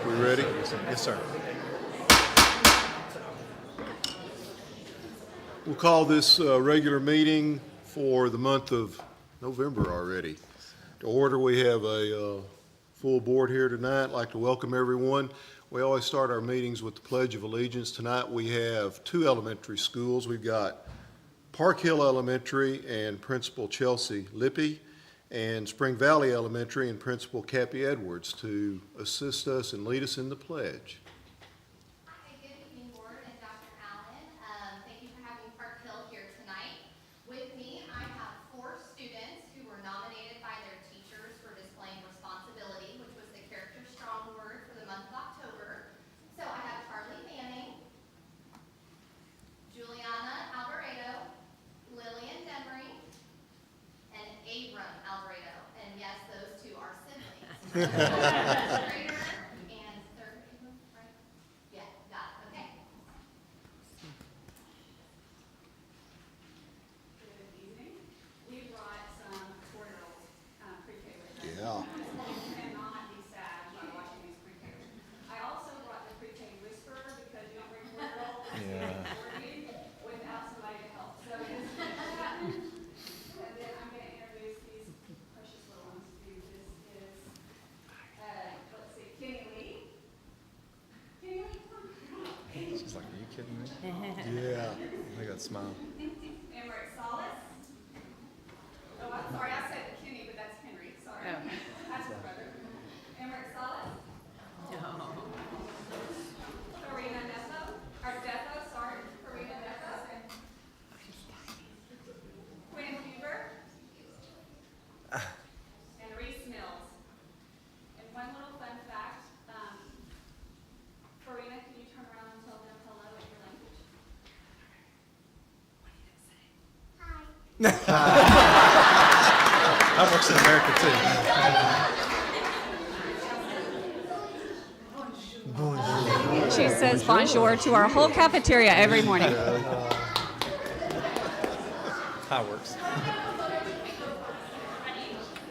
We ready? Yes, sir. We'll call this regular meeting for the month of November already. To order, we have a full board here tonight. I'd like to welcome everyone. We always start our meetings with the Pledge of Allegiance. Tonight we have two elementary schools. We've got Park Hill Elementary and Principal Chelsea Lippy, and Spring Valley Elementary and Principal Cappy Edwards to assist us and lead us in the pledge. Hi, good evening, Board and Dr. Allen. Thank you for having Park Hill here tonight. With me, I have 4 students who were nominated by their teachers for displaying responsibility, which was the Character Strong word for the month of October. So I have Charlie Manning, Juliana Alvarado, Lillian Demery, and Abram Alvarado. And yes, those two are siblings. Grader and third, right? Yeah, got it, okay. Good evening. We brought some 4-year-olds pre-K with us. Yeah. You cannot be sad by watching these pre-K. I also brought the pre-K whisperer because you don't bring 4-year-olds without somebody to help. So this is what happened. And then I'm going to introduce these precious little ones to you. This is, let's see, Kenny Lee. Kenny Lee, come on. She's like, are you kidding me? Yeah. Look at that smile. Emmerich Solis. Oh, I'm sorry, I said Kenny, but that's Henry, sorry. That's his brother. Emmerich Solis. Karina Defo, sorry, Karina Defo. Quinn Huber. And Reese Mills. And one little fun fact, Karina, can you turn around and tell them hello in your language? That works in America too. She says bonjour to our whole cafeteria every morning. That works.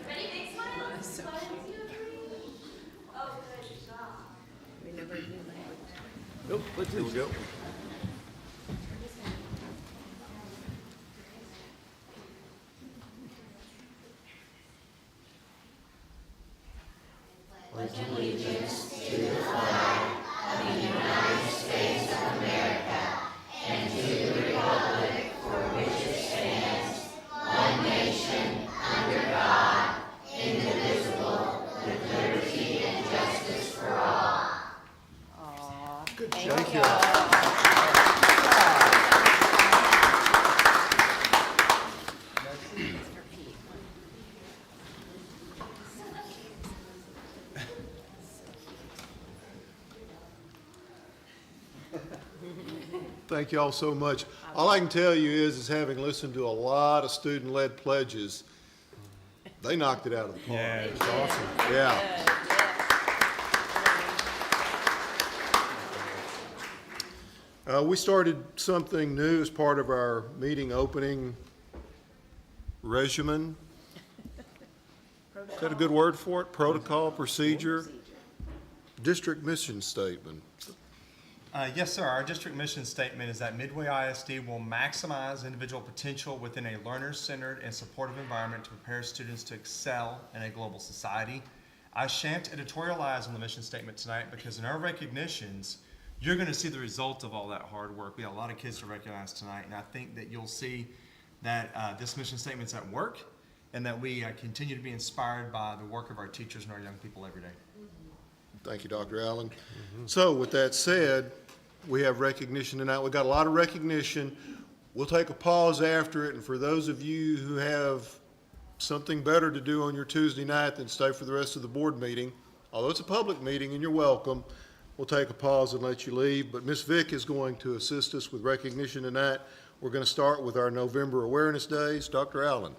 Ready, big smile? 1, 2, 3. Oh, good job. Here we go. Good job. Thank you. Thank you all so much. All I can tell you is having listened to a lot of student-led pledges, they knocked it out of the park. Yeah, it's awesome. Yeah. We started something new as part of our meeting opening regimen. Is that a good word for it? Protocol, procedure, district mission statement. Yes, sir. Our district mission statement is that Midway ISD will maximize individual potential within a learner-centered and supportive environment to prepare students to excel in a global society. I shan't editorialize on the mission statement tonight because in our recognitions, you're going to see the result of all that hard work. We have a lot of kids to recognize tonight, and I think that you'll see that this mission statement's at work and that we continue to be inspired by the work of our teachers and our young people every day. Thank you, Dr. Allen. So with that said, we have recognition tonight. We've got a lot of recognition. We'll take a pause after it, and for those of you who have something better to do on your Tuesday night than stay for the rest of the board meeting, although it's a public meeting and you're welcome, we'll take a pause and let you leave. But Ms. Vick is going to assist us with recognition tonight. We're going to start with our November Awareness Days. Dr. Allen.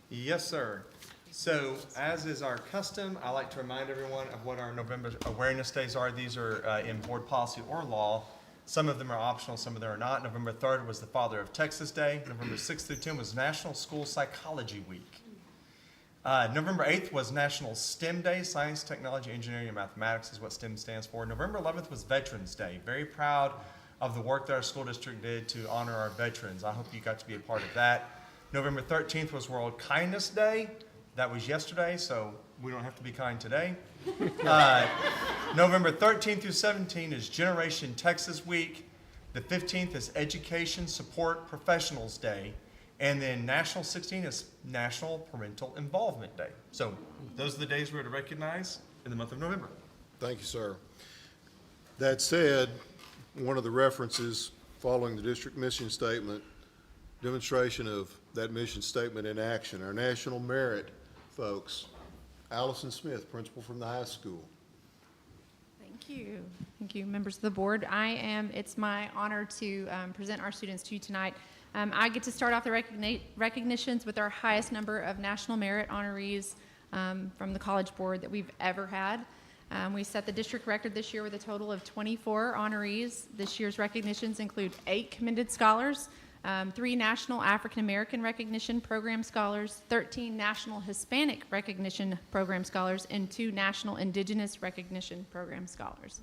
Yes, sir. So, as is our custom, I like to remind everyone of what our November Awareness Days are. These are in board policy or law. Some of them are optional, some of them are not. November 3rd was the Father of Texas Day. November 6th through 10 was National School Psychology Week. November 8th was National STEM Day. Science, Technology, Engineering, and Mathematics is what STEM stands for. November 11th was Veterans Day. Very proud of the work that our school district did to honor our veterans. I hope you got to be a part of that. November 13th was World Kindness Day. That was yesterday, so we don't have to be kind today. November 13th through 17th is Generation Texas Week. The 15th is Education Support Professionals Day. And then National 16 is National Parental Involvement Day. So those are the days we're to recognize in the month of November. Thank you, sir. That said, one of the references following the district mission statement, demonstration of that mission statement in action, our national merit folks. Allison Smith, principal from the high school. Thank you. Thank you, members of the board. It's my honor to present our students to you tonight. I get to start off the recognitions with our highest number of national merit honorees from the College Board that we've ever had. We set the district record this year with a total of 24 honorees. This year's recognitions include 8 commended scholars, 3 National African American Recognition Program scholars, 13 National Hispanic Recognition Program scholars, and 2 National Indigenous Recognition Program scholars.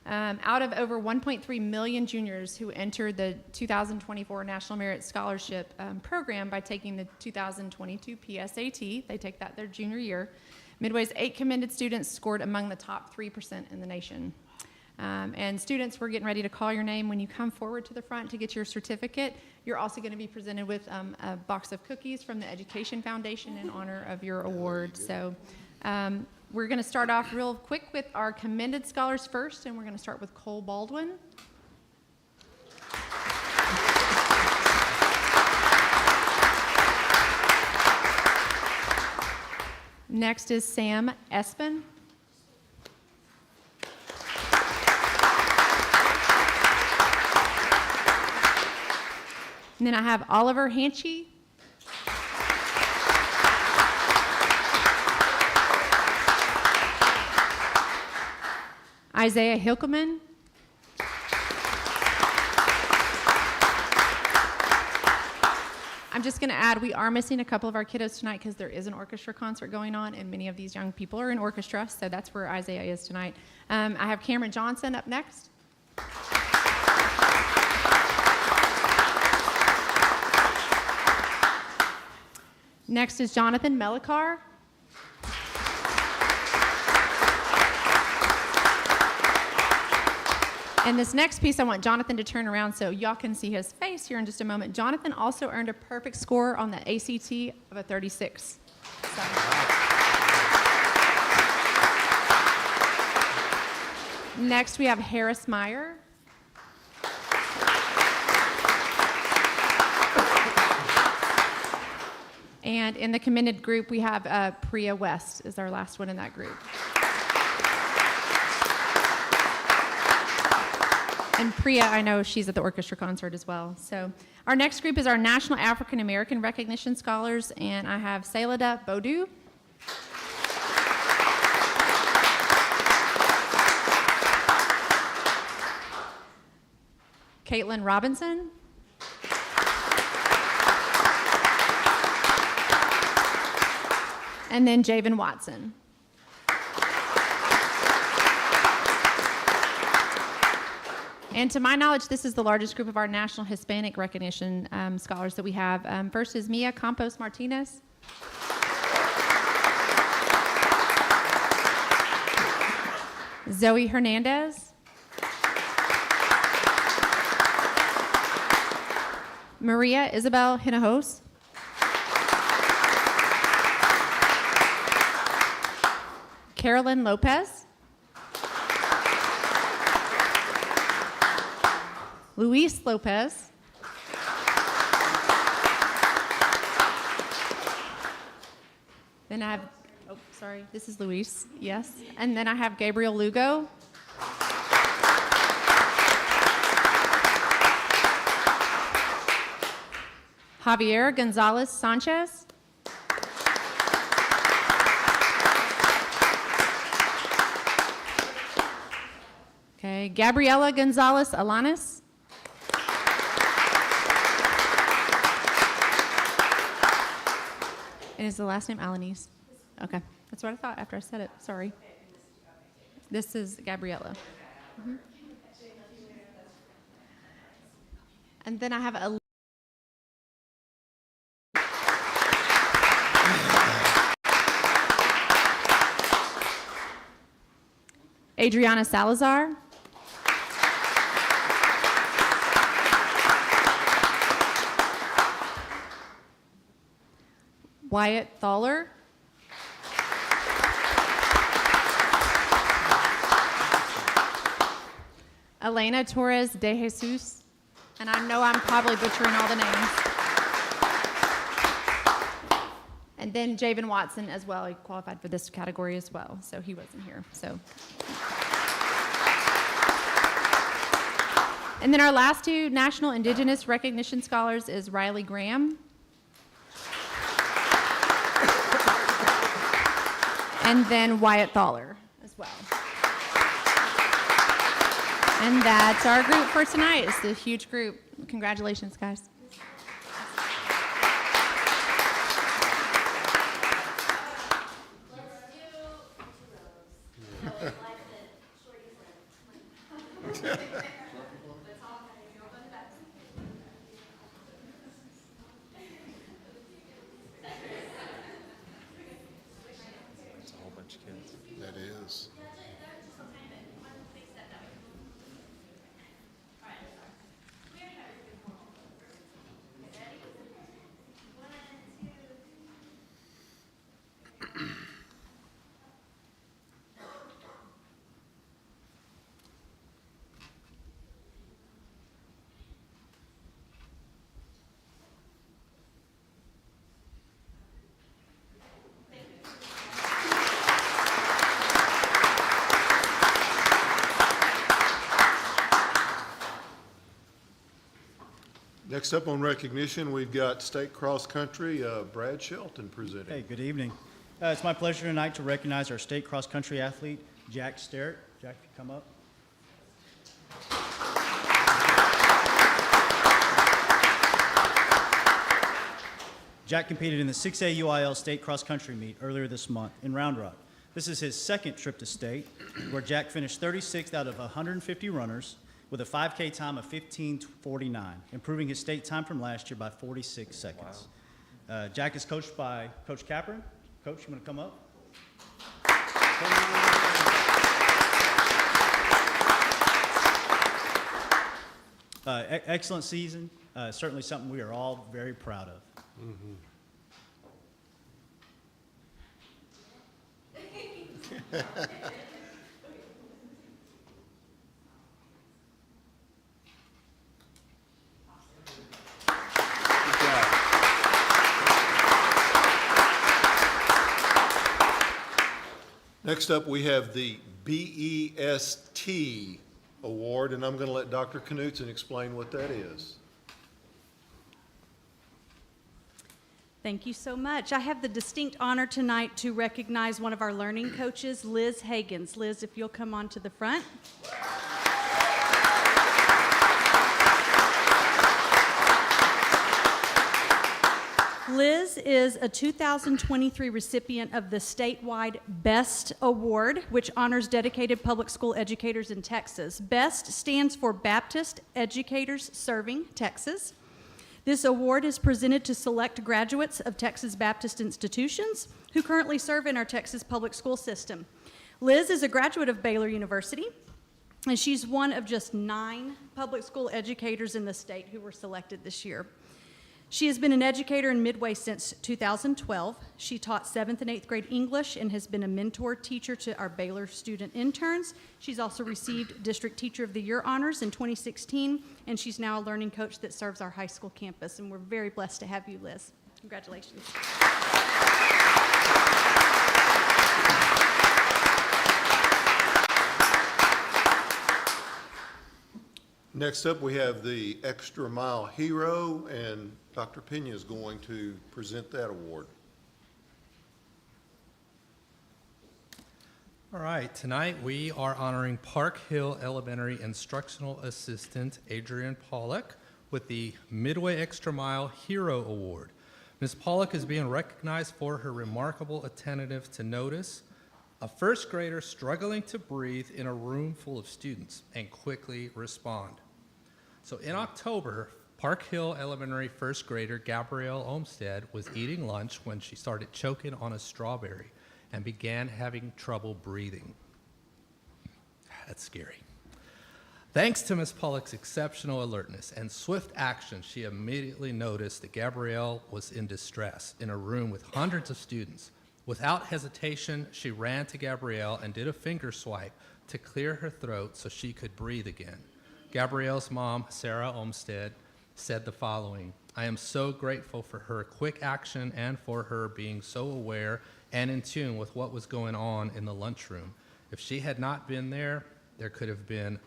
Out of over 1.3 million juniors who entered the 2024 National Merit Scholarship Program by taking the 2022 PSAT, they take that their junior year, Midway's 8 commended students scored among the top 3% in the nation. And students, we're getting ready to call your name when you come forward to the front to get your certificate. You're also going to be presented with a box of cookies from the Education Foundation in honor of your award. So we're going to start off real quick with our commended scholars first, and we're going to start with Cole Baldwin. Next is Sam Espen. And then I have Oliver Hanchy. Isaiah Hilkeman. I'm just going to add, we are missing a couple of our kiddos tonight because there is an orchestra concert going on, and many of these young people are in orchestra, so that's where Isaiah is tonight. I have Cameron Johnson up next. Next is Jonathan Melikar. And this next piece, I want Jonathan to turn around so y'all can see his face here in just a moment. Jonathan also earned a perfect score on the ACT of a 36. So. Next, we have Harris Meyer. And in the commended group, we have Priya West is our last one in that group. And Priya, I know she's at the orchestra concert as well. So our next group is our National African American Recognition Scholars, and I have Sailada Bodu. Caitlin Robinson. And then Javen Watson. And to my knowledge, this is the largest group of our National Hispanic Recognition scholars that we have. First is Mia Campos Martinez. Zoe Hernandez. Maria Isabel Hinajos. Carolyn Lopez. Luis Lopez. Then I have, this is Luis, yes. And then I have Gabriel Lugo. Javier Gonzalez Sanchez. Okay, Gabriela Gonzalez Alanis. And is the last name Alanis? Okay, that's what I thought after I said it. Sorry. This is Gabriella. Mhm. And then I have a Adriana Salazar. Wyatt Thaler. Elena Torres de Jesus. And I know I'm probably butchering all the names. And then Javen Watson as well. He qualified for this category as well, so he wasn't here. So. And then our last two National Indigenous Recognition Scholars is Riley Graham. And then Wyatt Thaler as well. And that's our group for tonight. It's a huge group. Congratulations, guys. It's a whole bunch of kids. That is. Next up on recognition, we've got state cross country, Brad Shelton presenting. Hey, good evening. It's my pleasure tonight to recognize our state cross-country athlete, Jack Sterrett. Jack, if you come up. Jack competed in the 6A UIL state cross-country meet earlier this month in Round Rock. This is his second trip to state, where Jack finished 36th out of 150 runners with a 5K time of 15:49, improving his state time from last year by 46 seconds. Wow. Jack is coached by Coach Capron. Coach, you want to come up? Excellent season. Certainly something we are all very proud of. Mm-hmm. Next up, we have the BEST Award, and I'm going to let Dr. Knutson explain what that is. Thank you so much. I have the distinct honor tonight to recognize one of our learning coaches, Liz Hagans. Liz, if you'll come on to the front. Liz is a 2023 recipient of the statewide BEST Award, which honors dedicated public school educators in Texas. BEST stands for Baptist Educators Serving Texas. This award is presented to select graduates of Texas Baptist institutions who currently serve in our Texas public school system. Liz is a graduate of Baylor University, and she's one of just 9 public school educators in the state who were selected this year. She has been an educator in Midway since 2012. She taught 7th and 8th grade English and has been a mentor teacher to our Baylor student interns. She's also received District Teacher of the Year honors in 2016, and she's now a learning coach that serves our high school campus, and we're very blessed to have you, Liz. Congratulations. Next up, we have the Extra Mile Hero, and Dr. Pena is going to present that award. All right, tonight we are honoring Park Hill Elementary Instructional Assistant Adrian Pollock with the Midway Extra Mile Hero Award. Ms. Pollock is being recognized for her remarkable attentive to notice a first grader struggling to breathe in a room full of students and quickly respond. So in October, Park Hill Elementary first grader Gabrielle Olmstead was eating lunch when she started choking on a strawberry and began having trouble breathing. That's scary. Thanks to Ms. Pollock's exceptional alertness and swift action, she immediately noticed that Gabrielle was in distress in a room with hundreds of students. Without hesitation, she ran to Gabrielle and did a finger swipe to clear her throat so she could breathe again. Gabrielle's mom, Sarah Olmstead, said the following: "I am so grateful for her quick action and for her being so aware and in tune with what was going on in the lunchroom. If she had not been there, there could have been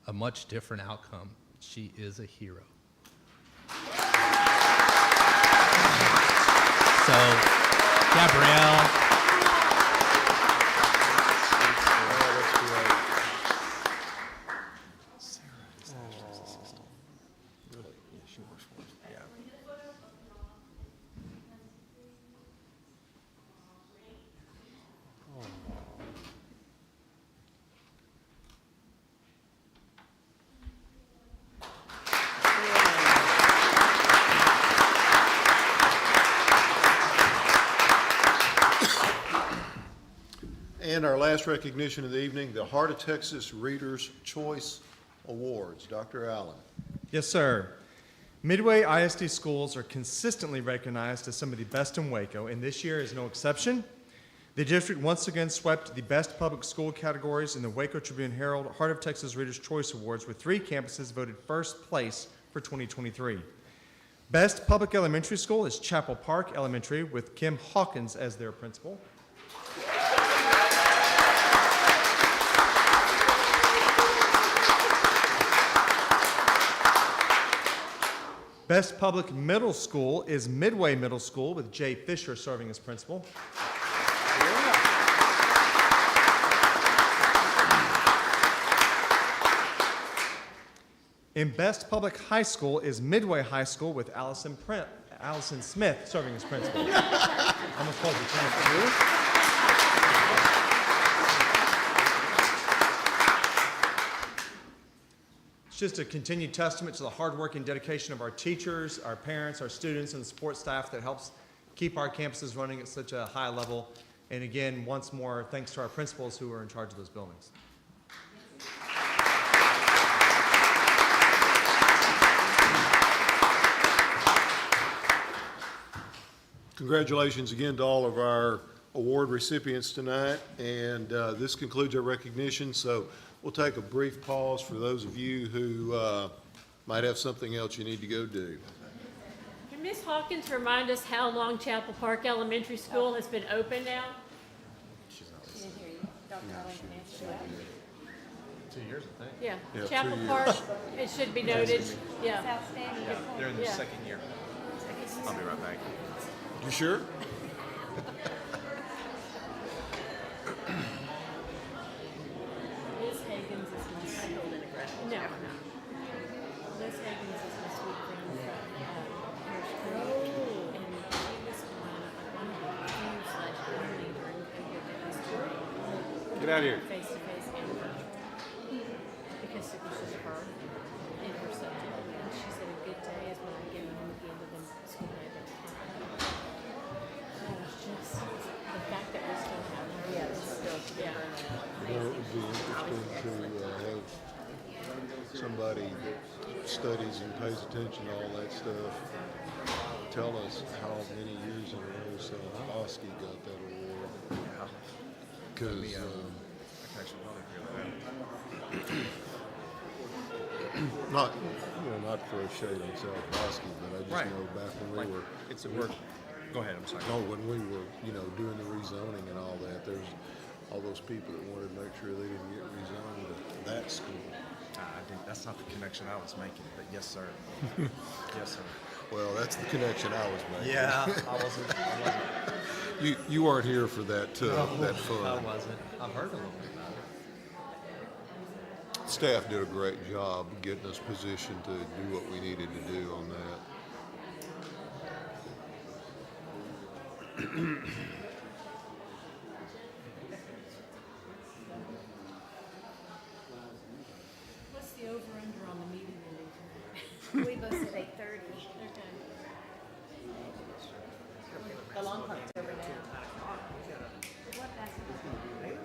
a much different outcome. She is a hero." So, Gabrielle, And our last recognition of the evening, the Heart of Texas Readers' Choice Awards. Dr. Allen. Yes, sir. Midway ISD schools are consistently recognized as some of the best in Waco, and this year is no exception. The district once again swept the best public school categories in the Waco Tribune-Herald Heart of Texas Readers' Choice Awards, with 3 campuses voted first place for 2023. Best public elementary school is Chapel Park Elementary, with Kim Hawkins as their principal. Best public middle school is Midway Middle School, with Jay Fisher serving as principal. In best public high school is Midway High School, with Allison Smith serving as principal. Almost called you. It's just a continued testament to the hard work and dedication of our teachers, our parents, our students, and the support staff that helps keep our campuses running at such a high level. And again, once more, thanks to our principals who are in charge of those buildings. Congratulations again to all of our award recipients tonight, and this concludes our recognition. So we'll take a brief pause for those of you who might have something else you need to go do. Can Ms. Hawkins remind us how long Chapel Park Elementary School has been open now? She didn't hear you. Dr. Allen can answer that. 2 years, I think. Yeah, Yeah, Chapel 2 years. Park, it should be noted, It's yeah. outstanding. Good point. They're in their Yeah. second year. I'll be right back. You sure? Ms. Higgins is my sweet friend. No, no. Ms. Higgins is my sweet friend from Harris Creek. And she was one of the few such only during COVID that was doing Get out of here. face-to-face and virtual. Because it was just her and her subject. And she said a good day is when I get home at the end of the school day. That's fine. It was just the fact that we're still having her. Yeah, it's still together. It would be interesting to have somebody that studies and pays attention to all that stuff tell us how many years in a row Sarah Oski got that award. Because I can actually probably figure that out. not for a shade on Sarah Oski, but I just Right. know back when we were It's a work. Go ahead, I'm sorry. No, when we were, doing the rezoning and all that, there's all those people that wanted to make sure they didn't get rezoned to that school. That's not the connection I was making, but yes, sir. Yes, sir. Well, that's the connection I was making. Yeah, I wasn't. You weren't here for that, that I fun. wasn't. I've heard a little bit about it. Staff did a great job getting us positioned to do what we needed to do on that. What's the over-under on the meeting ending tonight? We both said 8:30. Okay. The long part's over now. What basketball? Oh, really?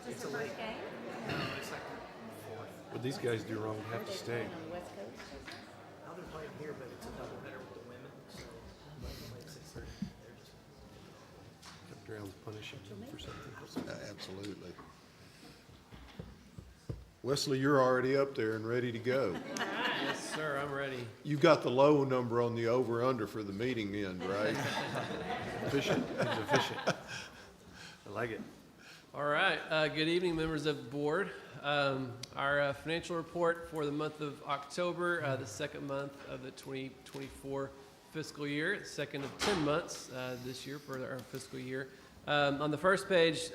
Just the first game? What these guys do wrong, have to stay. On the West Coast? Now they're playing here, but it's a doubleheader with the women, so they play at 6:30. They're just Brown's punishing them for something. Absolutely. Wesley, you're already up there and ready to go. Yes, sir, I'm ready. You've got the low number on the over-under for the meeting end, right? Efficient. He's efficient. I like it. All right, good evening, members of the board. Our financial report for the month of October, the second month of the 2024 fiscal year, second of 10 months this year for our fiscal year. On the first page,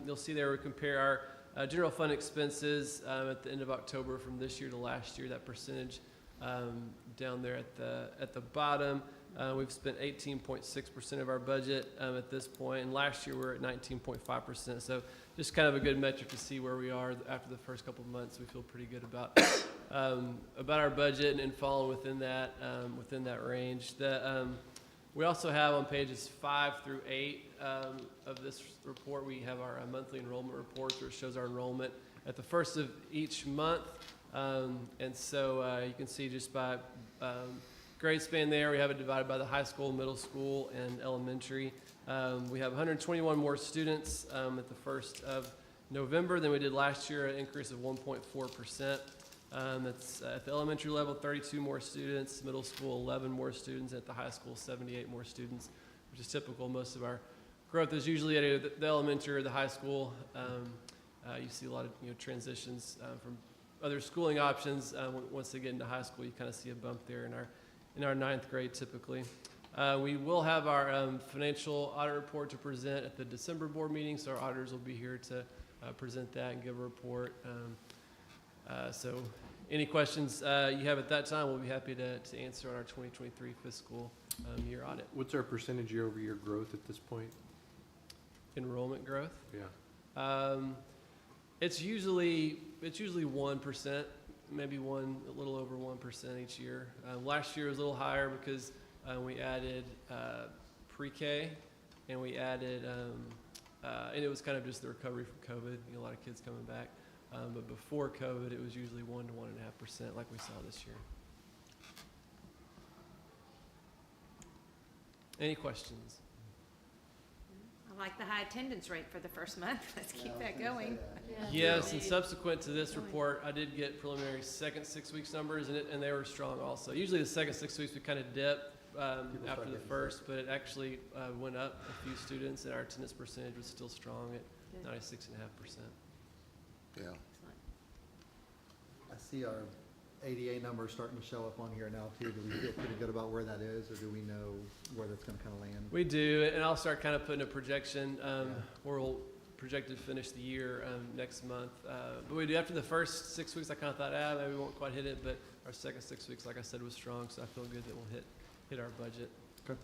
you'll see there we compare our general fund expenses at the end of October from this year to last year. That percentage down there at the bottom. We've spent 18.6% of our budget at this point, and last year we were at 19.5%. So just kind of a good metric to see where we are after the first couple of months. We feel pretty good about our budget and falling within that range. We also have on pages 5 through 8 of this report, we have our monthly enrollment reports, where it shows our enrollment at the first of each month. And so you can see just by grade span there, we have it divided by the high school, middle school, and elementary. We have 121 more students at the 1st of November than we did last year, an increase of 1.4%. That's at the elementary level, 32 more students, middle school, 11 more students, at the high school, 78 more students, which is typical. Most of our growth is usually at the elementary or the high school. You see a lot of transitions from other schooling options. Once they get into high school, you kind of see a bump there in our 9th grade typically. We will have our financial audit report to present at the December board meeting, so our auditors will be here to present that and give a report. So any questions you have at that time, we'll be happy to answer on our 2023 fiscal year audit. What's our percentage year-over-year growth at this point? Enrollment growth? Yeah. It's usually 1%, maybe a little over 1% each year. Last year was a little higher because we added pre-K, and we added, and it was kind of just the recovery from COVID. A lot of kids coming back. But before COVID, it was usually 1 to 1.5%, like we saw this year. Any questions? I like the high attendance rate for the first month. Let's keep that going. Yes, and subsequent to this report, I did get preliminary second 6 weeks numbers, and they were strong also. Usually the second 6 weeks we kind of dip after the first, but it actually went up a few students, and our attendance percentage was still strong at 96.5%. Yeah. I see our ADA numbers starting to show up on here now too. Do we feel pretty good about where that is, or do we know where that's going to kind of land? We do, and I'll start kind of putting a projection where we'll project to finish the year next month. But we do, after the first 6 weeks, I kind of thought, maybe we won't quite hit it, but our second 6 weeks, like I said, was strong, so I feel good that we'll hit our budget. Okay.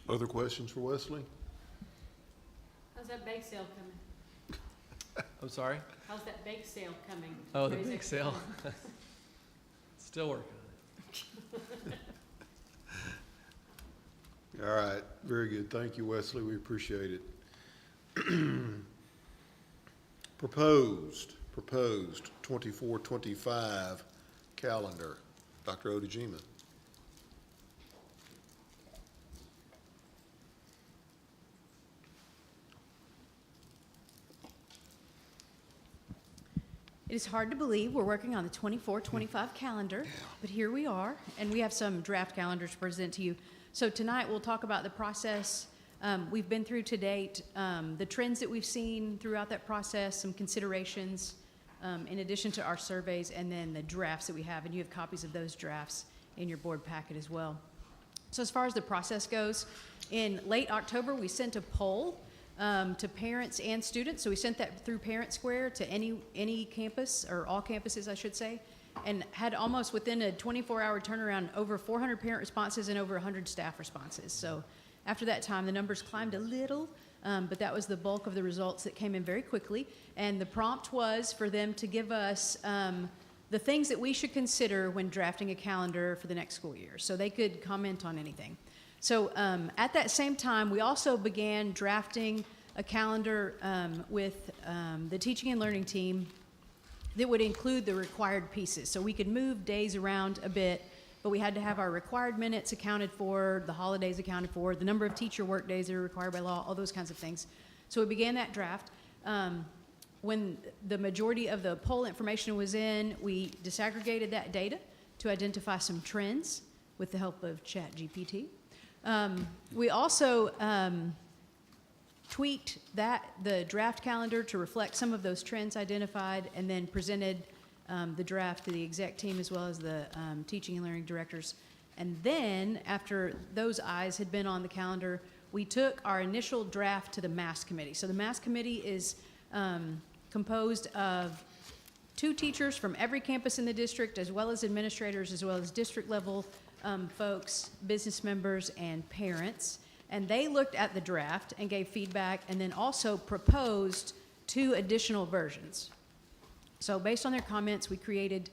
Other questions for Wesley? How's that bake sale coming? I'm sorry? How's that bake sale coming? Oh, the Or is bake it- sale. Still working on it. All right, very good. Thank you, Wesley. We appreciate it. Proposed 24-25 calendar. Dr. Odejima. It is hard to believe we're working on the 24-25 calendar, but here we are, and we have some draft calendars to present to you. So tonight we'll talk about the process we've been through to date, the trends that we've seen throughout that process, some considerations in addition to our surveys, and then the drafts that we have, and you have copies of those drafts in your board packet as well. So as far as the process goes, in late October we sent a poll to parents and students. So we sent that through Parent Square to any campus, or all campuses, I should say. and had almost within a 24-hour turnaround over 400 parent responses and over 100 staff responses. So after that time, the numbers climbed a little, but that was the bulk of the results that came in very quickly. And the prompt was for them to give us the things that we should consider when drafting a calendar for the next school year. So they could comment on anything. So at that same time, we also began drafting a calendar with the teaching and learning team that would include the required pieces. So we could move days around a bit, but we had to have our required minutes accounted for, the holidays accounted for, the number of teacher work days that are required by law, all those kinds of things. So we began that draft. When the majority of the poll information was in, we disaggregated that data to identify some trends with the help of ChatGPT. We also tweaked the draft calendar to reflect some of those trends identified, and then presented the draft to the exec team as well as the teaching and learning directors. And then, after those eyes had been on the calendar, we took our initial draft to the MAS committee. So the MAS committee is composed of 2 teachers from every campus in the district, as well as administrators, as well as district level folks, business members, and parents. And they looked at the draft and gave feedback, and then also proposed 2 additional versions. So based on their comments, we created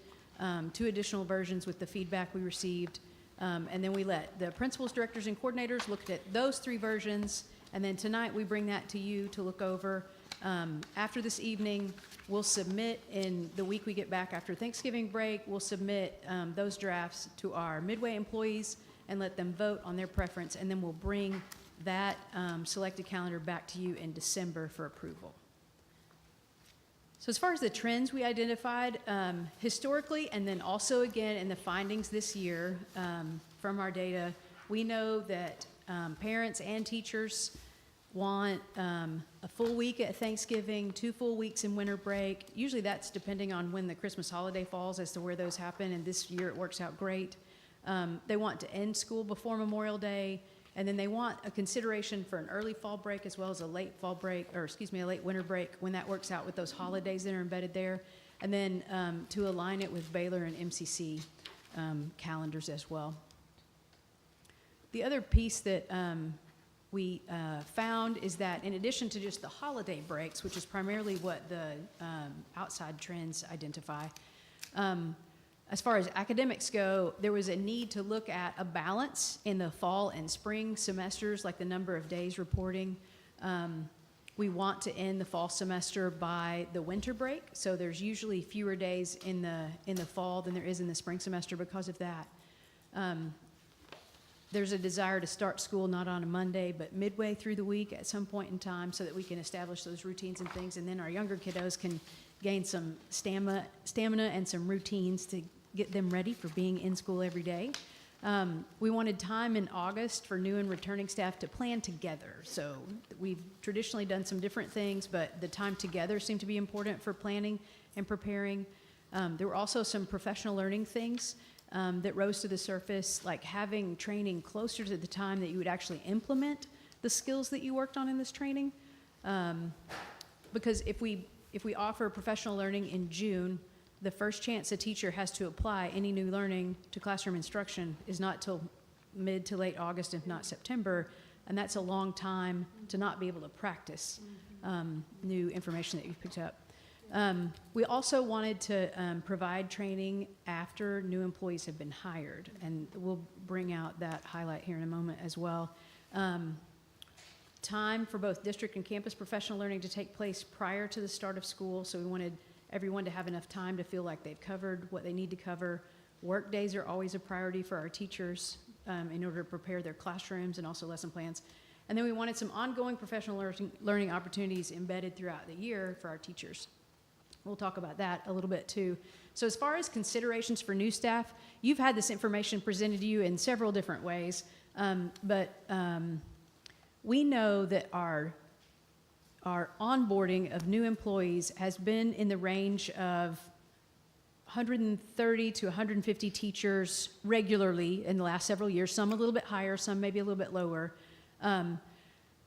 2 additional versions with the feedback we received. And then we let the principals, directors, and coordinators look at those 3 versions. And then tonight, we bring that to you to look over. After this evening, we'll submit, in the week we get back after Thanksgiving break, we'll submit those drafts to our Midway employees and let them vote on their preference, and then we'll bring that selected calendar back to you in December for approval. So as far as the trends we identified historically, and then also again in the findings this year from our data, we know that parents and teachers want a full week at Thanksgiving, 2 full weeks in winter break. Usually that's depending on when the Christmas holiday falls as to where those happen, and this year it works out great. They want to end school before Memorial Day, and then they want a consideration for an early fall break as well as a late fall break, or excuse me, a late winter break when that works out with those holidays that are embedded there, and then to align it with Baylor and MCC calendars as well. The other piece that we found is that in addition to just the holiday breaks, which is primarily what the outside trends identify, as far as academics go, there was a need to look at a balance in the fall and spring semesters, like the number of days reporting. We want to end the fall semester by the winter break, so there's usually fewer days in the fall than there is in the spring semester because of that. There's a desire to start school not on a Monday, but midway through the week at some point in time so that we can establish those routines and things, and then our younger kiddos can gain some stamina and some routines to get them ready for being in school every day. We wanted time in August for new and returning staff to plan together. So we've traditionally done some different things, but the time together seemed to be important for planning and preparing. There were also some professional learning things that rose to the surface, like having training closer to the time that you would actually implement the skills that you worked on in this training. Because if we offer professional learning in June, the first chance a teacher has to apply any new learning to classroom instruction is not till mid to late August, if not September, and that's a long time to not be able to practice new information that you've picked up. We also wanted to provide training after new employees have been hired, and we'll bring out that highlight here in a moment as well. Time for both district and campus professional learning to take place prior to the start of school, so we wanted everyone to have enough time to feel like they've covered what they need to cover. Work days are always a priority for our teachers in order to prepare their classrooms and also lesson plans. And then we wanted some ongoing professional learning opportunities embedded throughout the year for our teachers. We'll talk about that a little bit too. So as far as considerations for new staff, you've had this information presented to you in several different ways, but we know that our onboarding of new employees has been in the range of 130 to 150 teachers regularly in the last several years, some a little bit higher, some maybe a little bit lower.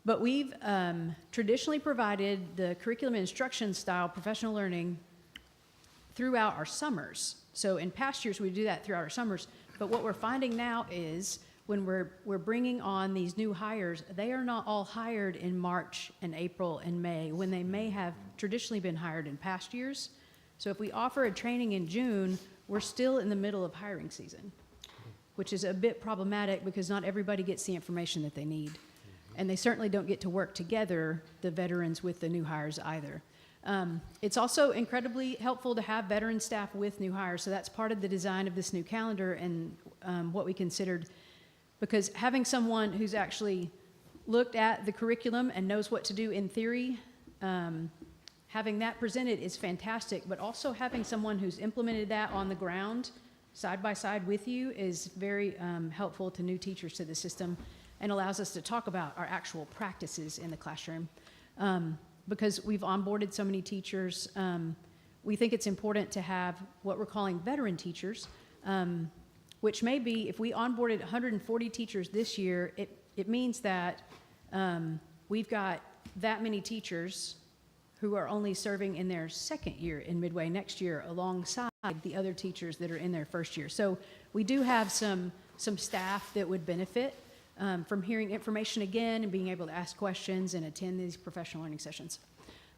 But we've traditionally provided the curriculum instruction style professional learning throughout our summers. So in past years, we do that throughout our summers. But what we're finding now is when we're bringing on these new hires, they are not all hired in March and April and May, when they may have traditionally been hired in past years. So if we offer a training in June, we're still in the middle of hiring season, which is a bit problematic because not everybody gets the information that they need. And they certainly don't get to work together, the veterans with the new hires either. It's also incredibly helpful to have veteran staff with new hires. So that's part of the design of this new calendar and what we considered, because having someone who's actually looked at the curriculum and knows what to do in theory, having that presented is fantastic, but also having someone who's implemented that on the ground side by side with you is very helpful to new teachers to the system and allows us to talk about our actual practices in the classroom. Because we've onboarded so many teachers, we think it's important to have what we're calling veteran teachers, which may be, if we onboarded 140 teachers this year, it means that we've got that many teachers who are only serving in their second year in Midway next year alongside the other teachers that are in their first year. So we do have some staff that would benefit from hearing information again and being able to ask questions and attend these professional learning sessions.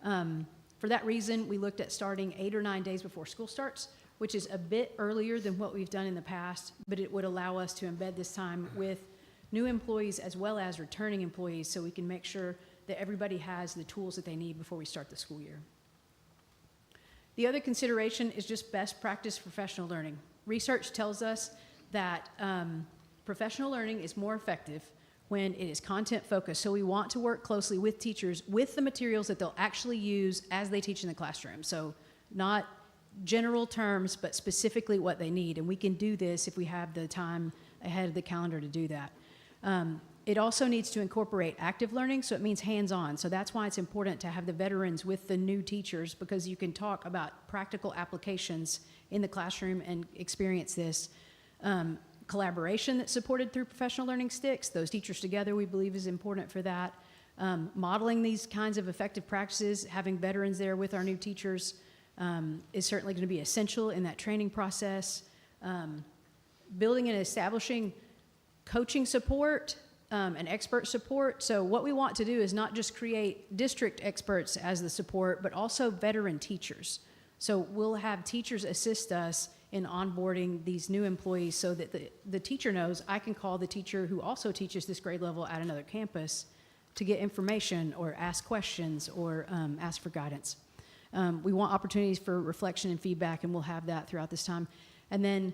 For that reason, we looked at starting 8 or 9 days before school starts, which is a bit earlier than what we've done in the past, but it would allow us to embed this time with new employees as well as returning employees so we can make sure that everybody has the tools that they need before we start the school year. The other consideration is just best practice professional learning. Research tells us that professional learning is more effective when it is content focused. So we want to work closely with teachers with the materials that they'll actually use as they teach in the classroom. So not general terms, but specifically what they need. And we can do this if we have the time ahead of the calendar to do that. It also needs to incorporate active learning, so it means hands-on. So that's why it's important to have the veterans with the new teachers, because you can talk about practical applications in the classroom and experience this. Collaboration that's supported through professional learning sticks, those teachers together, we believe is important for that. Modeling these kinds of effective practices, having veterans there with our new teachers is certainly going to be essential in that training process. Building and establishing coaching support and expert support. So what we want to do is not just create district experts as the support, but also veteran teachers. So we'll have teachers assist us in onboarding these new employees so that the teacher knows I can call the teacher who also teaches this grade level at another campus to get information or ask questions or ask for guidance. We want opportunities for reflection and feedback, and we'll have that throughout this time. And then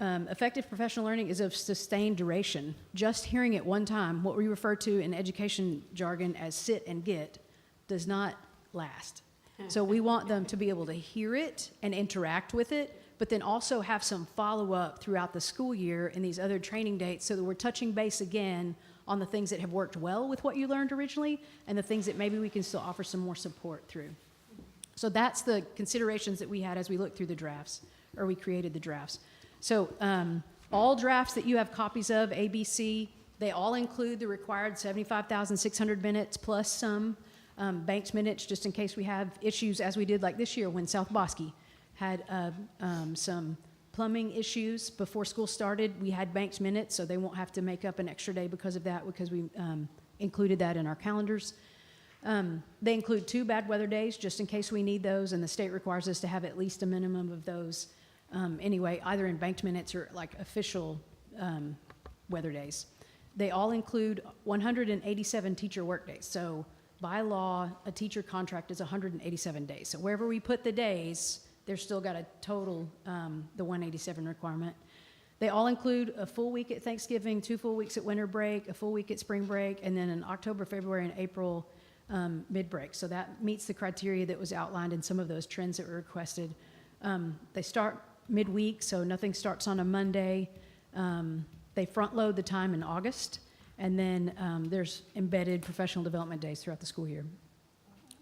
effective professional learning is of sustained duration. Just hearing it one time, what we refer to in education jargon as sit and get, does not last. So we want them to be able to hear it and interact with it, but then also have some follow-up throughout the school year in these other training dates so that we're touching base again on the things that have worked well with what you learned originally and the things that maybe we can still offer some more support through. So that's the considerations that we had as we looked through the drafts, or we created the drafts. So all drafts that you have copies of, ABC, they all include the required 75,600 minutes plus some banked minutes just in case we have issues, as we did like this year when South Bosque had some plumbing issues before school started. We had banked minutes, so they won't have to make up an extra day because of that, because we included that in our calendars. They include 2 bad weather days just in case we need those, and the state requires us to have at least a minimum of those anyway, either in banked minutes or like official weather days. They all include 187 teacher work days. So by law, a teacher contract is 187 days. So wherever we put the days, they're still got a total, the 187 requirement. They all include a full week at Thanksgiving, 2 full weeks at winter break, a full week at spring break, and then an October, February, and April mid-break. So that meets the criteria that was outlined in some of those trends that were requested. They start midweek, so nothing starts on a Monday. They front load the time in August, and then there's embedded professional development days throughout the school year.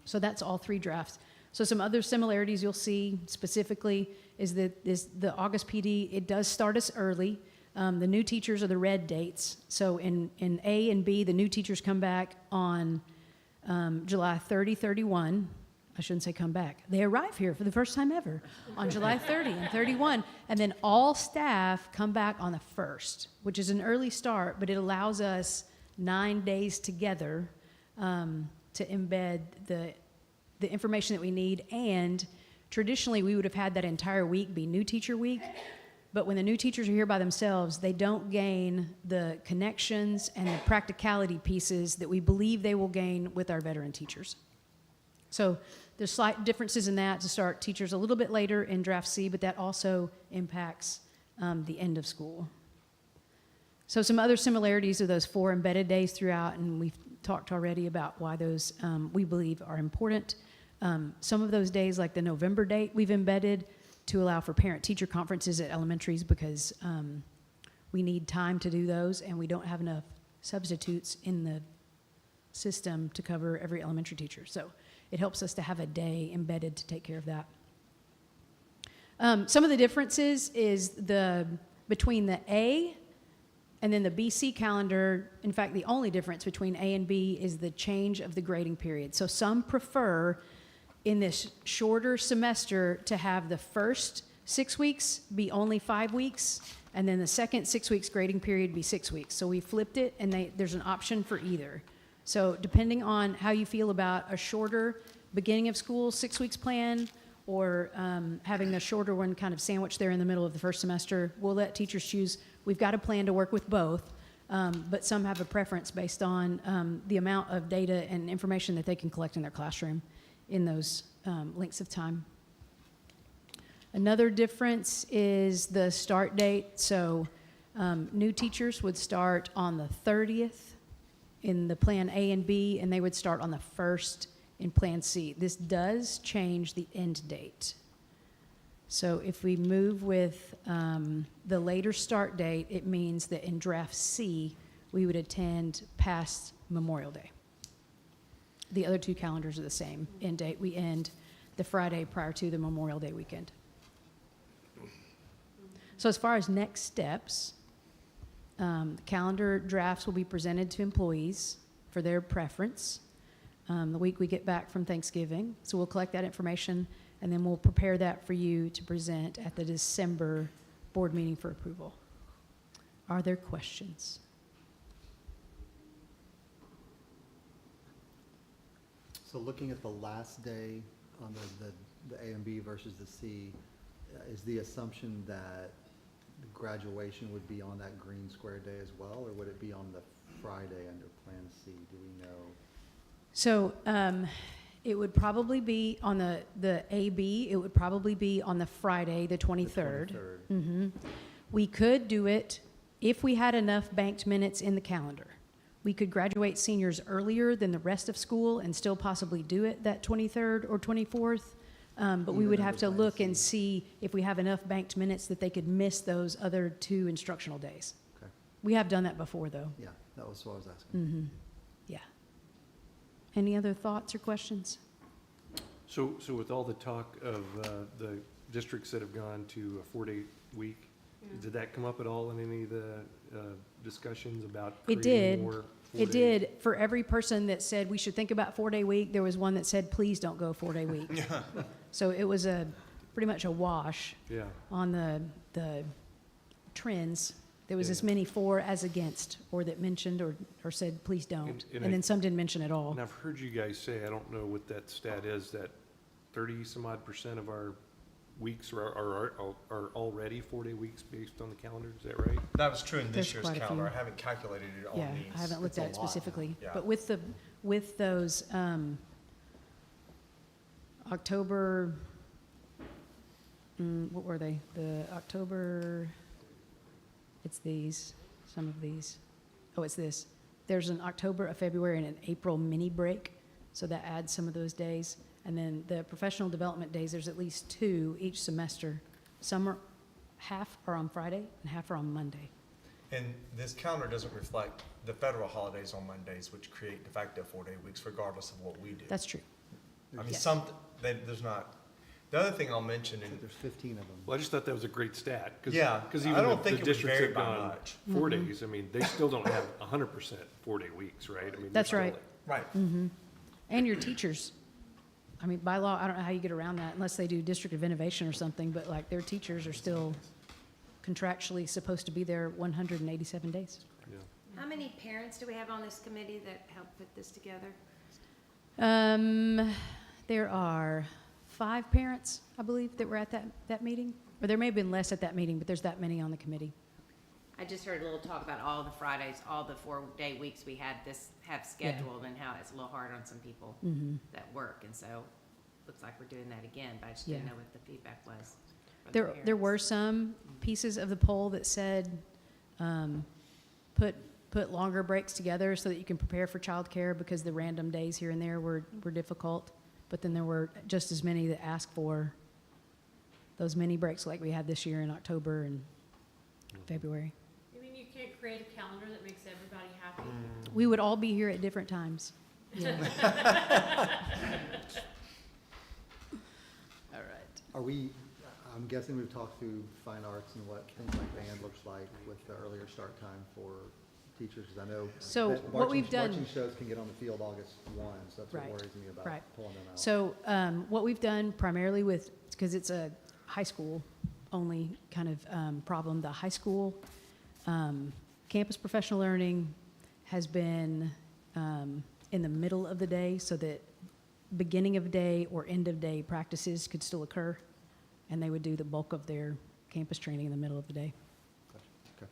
So that's all 3 drafts. So some other similarities you'll see specifically is that the August PD, it does start us early. The new teachers are the red dates. So in A and B, the new teachers come back on July 30, 31. I shouldn't say come back. They arrive here for the first time ever on July 30 and 31. And then all staff come back on the 1st, which is an early start, but it allows us 9 days together to embed the information that we need. And traditionally, we would have had that entire week be new teacher week. But when the new teachers are here by themselves, they don't gain the connections and the practicality pieces that we believe they will gain with our veteran teachers. So there's slight differences in that to start teachers a little bit later in Draft C, but that also impacts the end of school. So some other similarities of those 4 embedded days throughout, and we've talked already about why those we believe are important. Some of those days, like the November date, we've embedded to allow for parent-teacher conferences at elementaries because we need time to do those, and we don't have enough substitutes in the system to cover every elementary teacher. So it helps us to have a day embedded to take care of that. Some of the differences is between the A and then the BC calendar. In fact, the only difference between A and B is the change of the grading period. So some prefer in this shorter semester to have the first 6 weeks be only 5 weeks, and then the second 6 weeks grading period be 6 weeks. So we flipped it, and there's an option for either. So depending on how you feel about a shorter beginning of school 6 weeks plan, or having the shorter one kind of sandwiched there in the middle of the first semester, we'll let teachers choose. We've got a plan to work with both, but some have a preference based on the amount of data and information that they can collect in their classroom in those lengths of time. Another difference is the start date. So new teachers would start on the 30th in the Plan A and B, and they would start on the 1st in Plan C. This does change the end date. So if we move with the later start date, it means that in Draft C, we would attend past Memorial Day. The other 2 calendars are the same end date. We end the Friday prior to the Memorial Day weekend. So as far as next steps, the calendar drafts will be presented to employees for their preference the week we get back from Thanksgiving. So we'll collect that information, and then we'll prepare that for you to present at the December board meeting for approval. Are there questions? So looking at the last day on the A and B versus the C, is the assumption that the graduation would be on that green square day as well, or would it be on the Friday under Plan C? Do we know? So it would probably be on the AB, it would probably be on the Friday, the 23rd. The 23rd. Mm-hmm. We could do it if we had enough banked minutes in the calendar. We could graduate seniors earlier than the rest of school and still possibly do it that 23rd or 24th. But we would have to look and see if we have enough banked minutes that they could miss those other 2 instructional days. Okay. We have done that before, though. Yeah, that was what I was asking. Mm-hmm. Yeah. Any other thoughts or questions? So with all the talk of the districts that have gone to a 4-day week, did that come up at all in any of the discussions about It creating did. more It 4-day? did. For every person that said we should think about 4-day week, there was one that said, please don't go 4-day week. So it was pretty much a wash Yeah. on the trends. There was as many for as against, or that mentioned or said, please don't. And And then some didn't mention at all. And I've heard you guys say, I don't know what that stat is, that 30-some-odd% of our weeks are already 4-day weeks based on the calendar. Is that right? That was true in this There's year's quite a calendar. few. I haven't calculated it all Yeah, needs. I haven't looked It's a at it lot. specifically. Yeah. But with those October, what were they? The October, it's these, some of these. Oh, it's this. There's an October, a February, and an April mini break. So that adds some of those days. And then the professional development days, there's at least 2 each semester. Half are on Friday and half are on Monday. And this calendar doesn't reflect the federal holidays on Mondays, which create de facto 4-day weeks regardless of what we do. That's true. I mean, Yes. there's not. The other thing I'll mention, I think there's 15 of them. Well, I just thought that was a great stat. Yeah, Because I even don't the think it would districts vary have by gone much. 4 days, I mean, they still don't have 100% 4-day weeks, right? I mean, That's they're right. still- Right. Mm-hmm. And your teachers I mean, by law, I don't know how you get around that unless they do District of Innovation or something, but like their teachers are still contractually supposed to be there 187 days. How many parents do we have on this committee that helped put this together? There are 5 parents, I believe, that were at that meeting. Or there may have been less at that meeting, but there's that many on the committee. I just heard a little talk about all the Fridays, all the 4-day weeks we have scheduled, and how it's a little hard on some people that work, and so looks like we're doing that again, but I just didn't know what the feedback was. There were some pieces of the poll that said, put longer breaks together so that you can prepare for childcare, because the random days here and there were difficult. But then there were just as many that asked for those mini breaks like we had this year in October and February. You mean you can't create a calendar that makes everybody happy? We would all be here at different times. Yeah. All right. I'm guessing we've talked through fine arts and what things like band looks like with the earlier start time for teachers, because I know So that what we've done- marching shows can get on the field August 1, so that's what worries me about pulling them out. So what we've done primarily because it's a high school only kind of problem, the high school campus professional learning has been in the middle of the day, so that beginning of day or end of day practices could still occur, and they would do the bulk of their campus training in the middle of the day. Okay.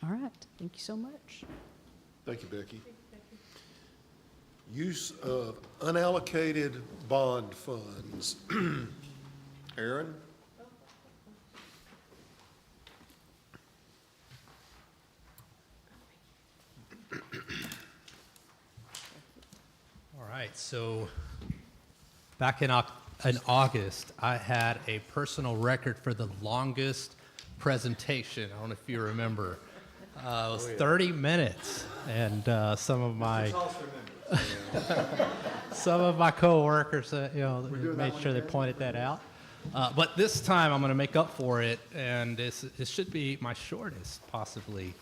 All right, thank you so much. Thank you, Becky. Use of unallocated bond funds. Aaron? All right, so back in August, I had a personal record for the longest presentation. I don't know if you remember. It was 30 minutes, and some of my coworkers, made sure they pointed that out. But this time, I'm going to make up for it, and it should be my shortest, possibly.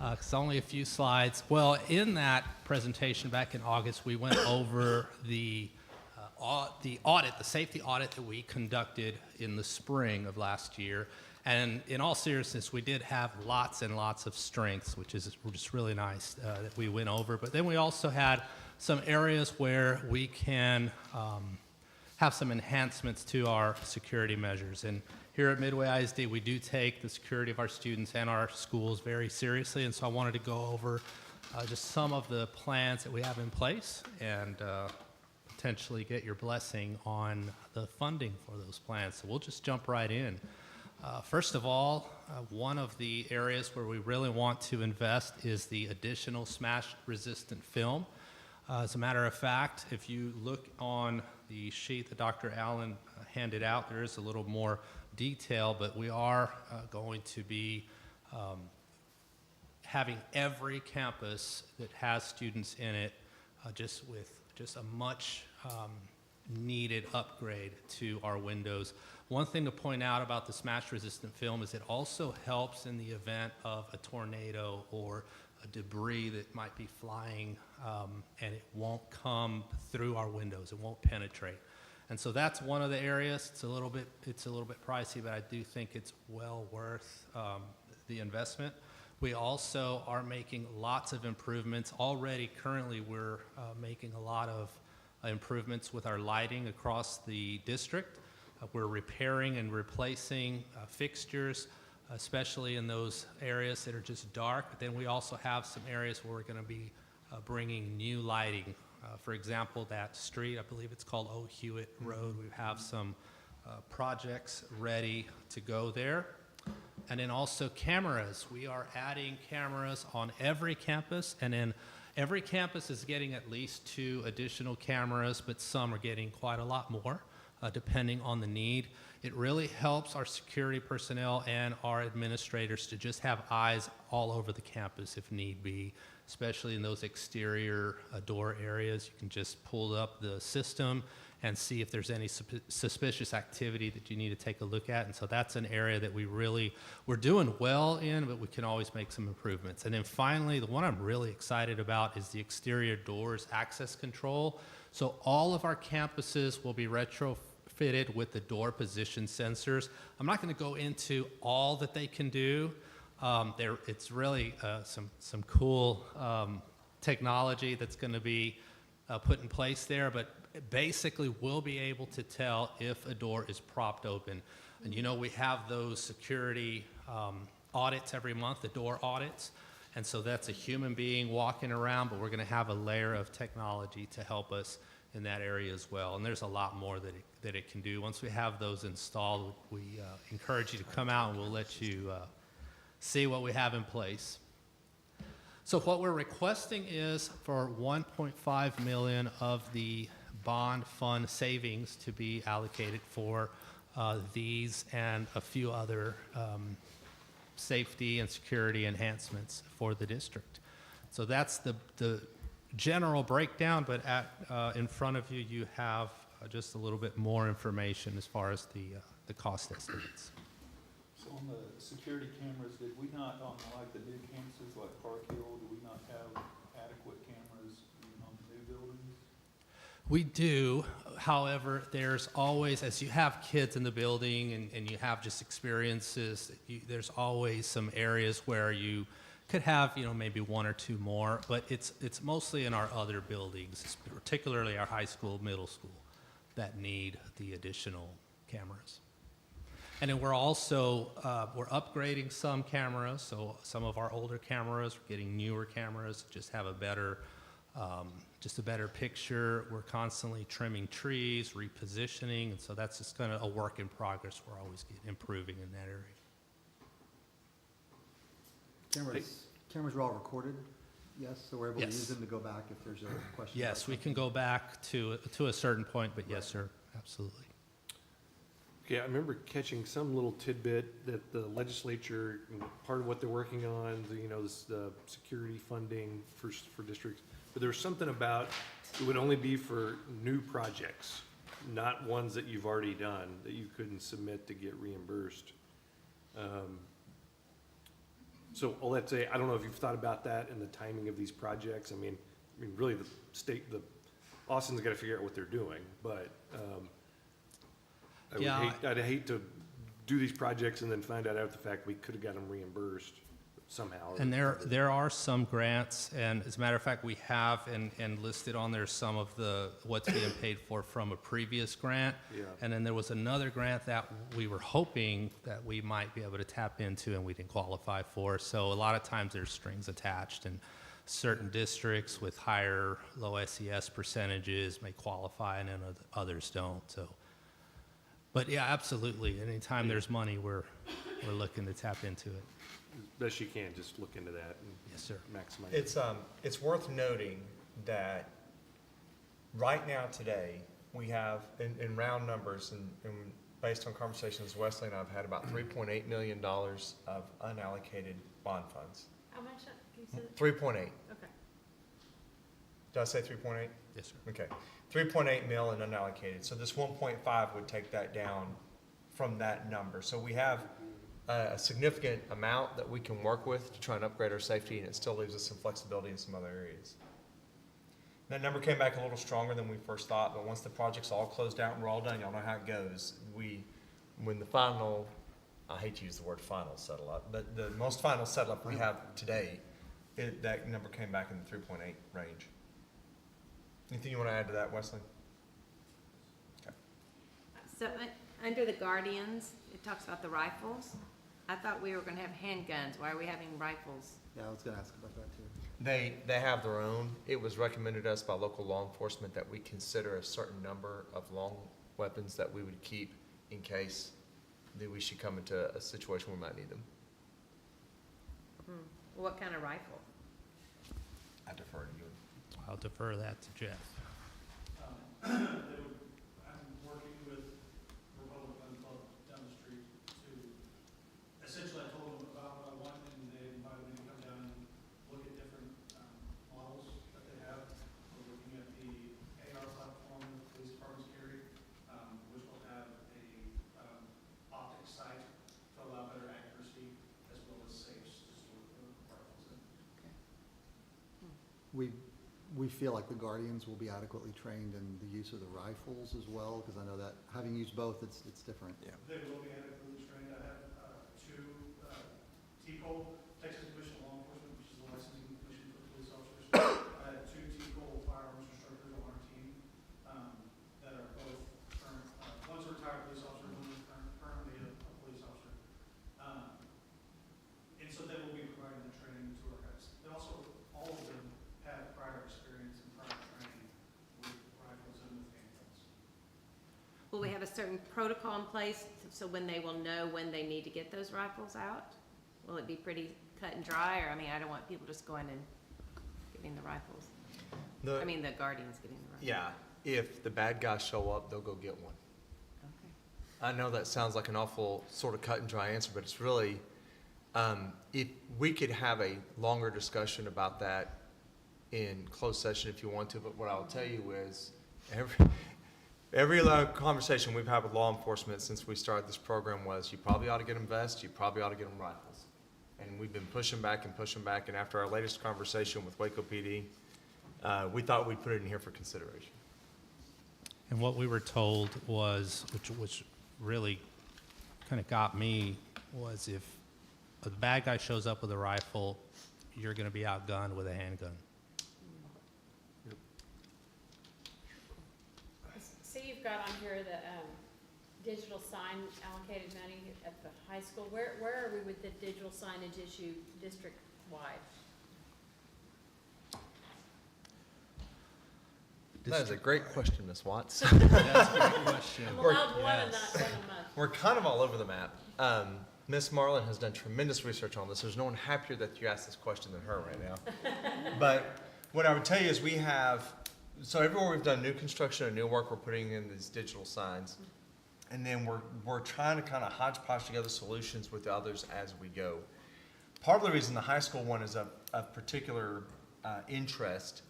It's only a few slides. Well, in that presentation back in August, we went over the safety audit that we conducted in the spring of last year. And in all seriousness, we did have lots and lots of strengths, which is just really nice that we went over. But then we also had some areas where we can have some enhancements to our security measures. And here at Midway ISD, we do take the security of our students and our schools very seriously, and so I wanted to go over just some of the plans that we have in place and potentially get your blessing on the funding for those plans. So we'll just jump right in. First of all, one of the areas where we really want to invest is the additional smash-resistant film. As a matter of fact, if you look on the sheet that Dr. Allen handed out, there is a little more detail, but we are going to be having every campus that has students in it just a much needed upgrade to our windows. One thing to point out about the smash-resistant film is it also helps in the event of a tornado or a debris that might be flying, and it won't come through our windows. It won't penetrate. And so that's one of the areas. It's a little bit pricey, but I do think it's well worth the investment. We also are making lots of improvements. Already, currently, we're making a lot of improvements with our lighting across the district. We're repairing and replacing fixtures, especially in those areas that are just dark. But then we also have some areas where we're going to be bringing new lighting. For example, that street, I believe it's called O. Hewitt Road. We have some projects ready to go there. And then also cameras. We are adding cameras on every campus, and then every campus is getting at least 2 additional cameras, but some are getting quite a lot more, depending on the need. It really helps our security personnel and our administrators to just have eyes all over the campus if need be. especially in those exterior door areas. You can just pull up the system and see if there's any suspicious activity that you need to take a look at. And so that's an area that we're doing well in, but we can always make some improvements. And then finally, the one I'm really excited about is the exterior doors access control. So all of our campuses will be retrofitted with the door position sensors. I'm not going to go into all that they can do. It's really some cool technology that's going to be put in place there, but basically we'll be able to tell if a door is propped open. And you know, we have those security audits every month, the door audits, and so that's a human being walking around, but we're going to have a layer of technology to help us in that area as well. And there's a lot more that it can do. Once we have those installed, we encourage you to come out and we'll let you see what we have in place. So what we're requesting is for $1.5 million of the bond fund savings to be allocated for these and a few other safety and security enhancements for the district. So that's the general breakdown, but in front of you, you have just a little bit more information as far as the cost estimates. So on the security cameras, did we not, on like the new campuses like Park Hill, do we not have adequate cameras on the new buildings? We do. However, there's always, as you have kids in the building and you have just experiences, there's always some areas where you could have, maybe one or two more, but it's mostly in our other buildings, particularly our high school, middle school, that need the additional cameras. And then we're also, we're upgrading some cameras, so some of our older cameras, we're getting newer cameras, just have a better picture. We're constantly trimming trees, repositioning, and so that's just kind of a work in progress. We're always improving in that area. Cameras are all recorded, yes? So we're able to Yes. use them to go back if there's a question? Yes, we can go back to a certain point, but yes, sir, absolutely. Okay, I remember catching some little tidbit that the legislature, part of what they're working on, the security funding for districts, but there was something about it would only be for new projects, not ones that you've already done, that you couldn't submit to get reimbursed. So all that say, I don't know if you've thought about that and the timing of these projects. I mean, really Austin's got to figure out what they're doing, but I'd hate to do these projects and then find out after the fact we could have got them reimbursed somehow. And there are some grants, and as a matter of fact, we have and listed on there some of what's being paid for from a previous grant. Yeah. And then there was another grant that we were hoping that we might be able to tap into and we didn't qualify for. So a lot of times there's strings attached, and certain districts with higher low SES percentages may qualify and then others don't. So, but yeah, absolutely. Anytime there's money, we're looking to tap into it. Best you can, just look into that and yes, sir. Maximize. It's worth noting that right now today, we have, in round numbers and based on conversations Wesley and I have had, about $3.8 million of unallocated bond funds. How much? Can you say that? 3.8. Okay. Did I say 3.8? Yes, sir. Okay. 3.8 mil in unallocated. So this 1.5 would take that down from that number. So we have a significant amount that we can work with to try and upgrade our safety, and it still leaves us some flexibility in some other areas. That number came back a little stronger than we first thought, but once the project's all closed out and we're all done, y'all know how it goes. When the final, I hate to use the word final settle up, but the most final settle up we have today, that number came back in the 3.8 range. Anything you want to add to that, Wesley? Okay. So, under the Guardians, it talks about the rifles. I thought we were gonna have handguns. Why are we having rifles? Yeah, I was gonna ask about that too. They have their own. It was recommended to us by local law enforcement that we consider a certain number of long weapons that we would keep in case that we should come into a situation where we might need them. What kind of rifle? I defer to you. I'll defer that to Jeff. I'm working with Republican Club down the street to, essentially I told them about what I want, and they invited me to come down and look at different we feel like the guardians will be adequately trained in the use of the rifles as well? Because I know that having used both, it's different. Yeah. They will be adequately trained. I have two TCOL, Texas Commission on Law Enforcement, which is the licensing commission for police officers. I have two TCOL firearms instructors on our team that are both current. One's a retired police officer, one is currently a police officer. And so they will be providing the training to our guys. They also, all of them have prior experience and prior training with rifles and with handguns. Will we have a certain protocol in place so when they will know when they need to get those rifles out? Will it be pretty cut and dry, or, I mean, I don't want people just going and getting the rifles. I mean, the guardians getting the rifles. Yeah, if the bad guys show up, they'll go get one. Okay. I know that sounds like an awful sort of cut and dry answer, but it's really, if we could have a longer discussion about that in closed session if you want to, but what I'll tell you is every conversation we've had with law enforcement since we started this program was, you probably ought to get them vests, you probably ought to get them rifles. And we've been pushing back, and after our latest conversation with Waco PD, we thought we'd put it in here for consideration. And what we were told was, which really kind of got me, was if a bad guy shows up with a rifle, you're going to be outgunned with a handgun. See, you've got on here the digital sign allocated money at the high school. Where are we with the digital signage issue district-wide? That is a great question, Ms. Watts. That's a great question. I'm allowed one and not one a month. We're kind of all over the map. Ms. Marlin has done tremendous research on this. There's no one happier that you asked this question than her right now. But what I would tell you is we have, so everywhere we've done new construction or new work, we're putting in these digital signs. And then we're trying to kind of hodgepodge together solutions with the others as we go. Part of the reason the high school one is of particular interest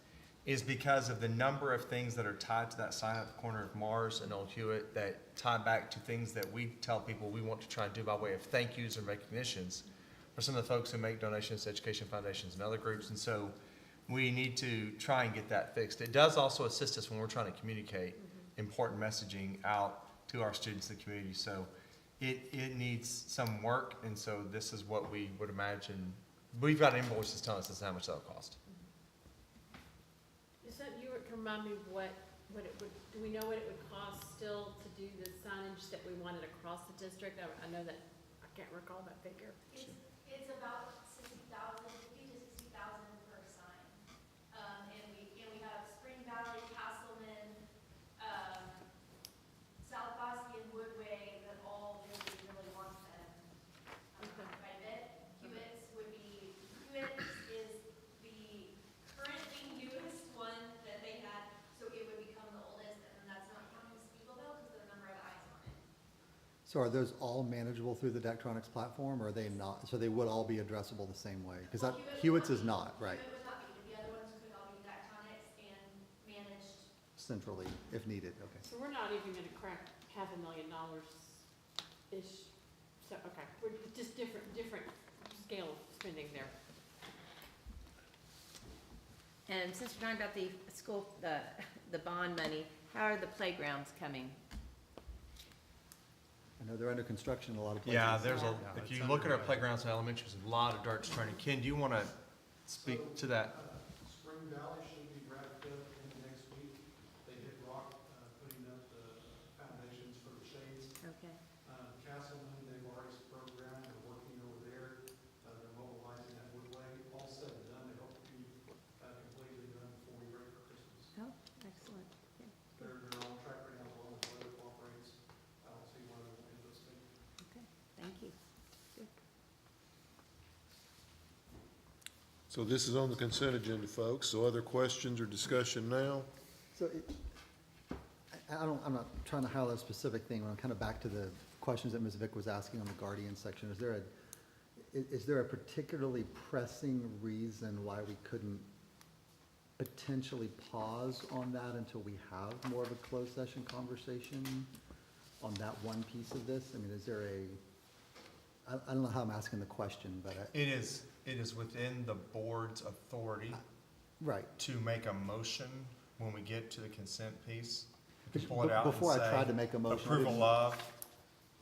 is because of the number of things that are tied to that sign at the corner of Mars and Old Hewitt that tie back to things that we tell people we want to try and do by way of thank yous and recognitions for some of the folks who make donations to education foundations and other groups. And so we need to try and get that fixed. It does also assist us when we're trying to communicate important messaging out to our students in the community. So it needs some work, and so this is what we would imagine. We've got invoices telling us this is how much that'll cost. Is that, you can remind me what it would, do we know what it would cost still to do the signage that we wanted across the district? I know that, I can't recall that figure. It's about 50 to 60,000 per sign. And we have Spring Valley, Castleman, South Bosque, and Woodway that all really want them quite a bit. Hewitt's is the currently newest one that they had, so it would become the oldest, and then that's not counting Spiegelville because there are a number of eyes on it. So are those all manageable through the Daktronics platform, or are they not? So they would all be addressable the same way? Because Hewitt's is not, right? Hewitt would not be, the other ones could all be Daktronics and managed. Centrally, if needed, okay. So we're not even gonna crack $500,000-ish. So, okay, we're just different scale of spending there. And since we're talking about the school, the bond money, how are the playgrounds coming? I know they're under construction in a lot of places. Yeah, if you look at our playgrounds in elementary, there's a lot of darts turning. Ken, do you want to speak to that? Spring Valley should be wrapped up in the next week. They hit rock, putting up the foundations for the shades. Okay. Castleman, they've already broke ground, they're working over there. They're mobilizing that Woodway. All said and done, they hope to be completely done before we break for Christmas. Oh, excellent. Yeah, good. They're on track right now as long as weather cooperates. I don't see why they won't hit those things. Okay, thank you. Good. So this is on the consent agenda, folks. So other questions or discussion now? So I'm not trying to highlight a specific thing, but I'm kind of back to the questions that Ms. Vick was asking on the Guardian section. Is there a particularly pressing reason why we couldn't potentially pause on that until we have more of a closed session conversation on that one piece of this? I mean, is there I don't know how I'm asking the question, but It is within the board's authority Right. to make a motion when we get to the consent piece. We can pull it out and Before I say, tried to make a motion, I approval didn't- of.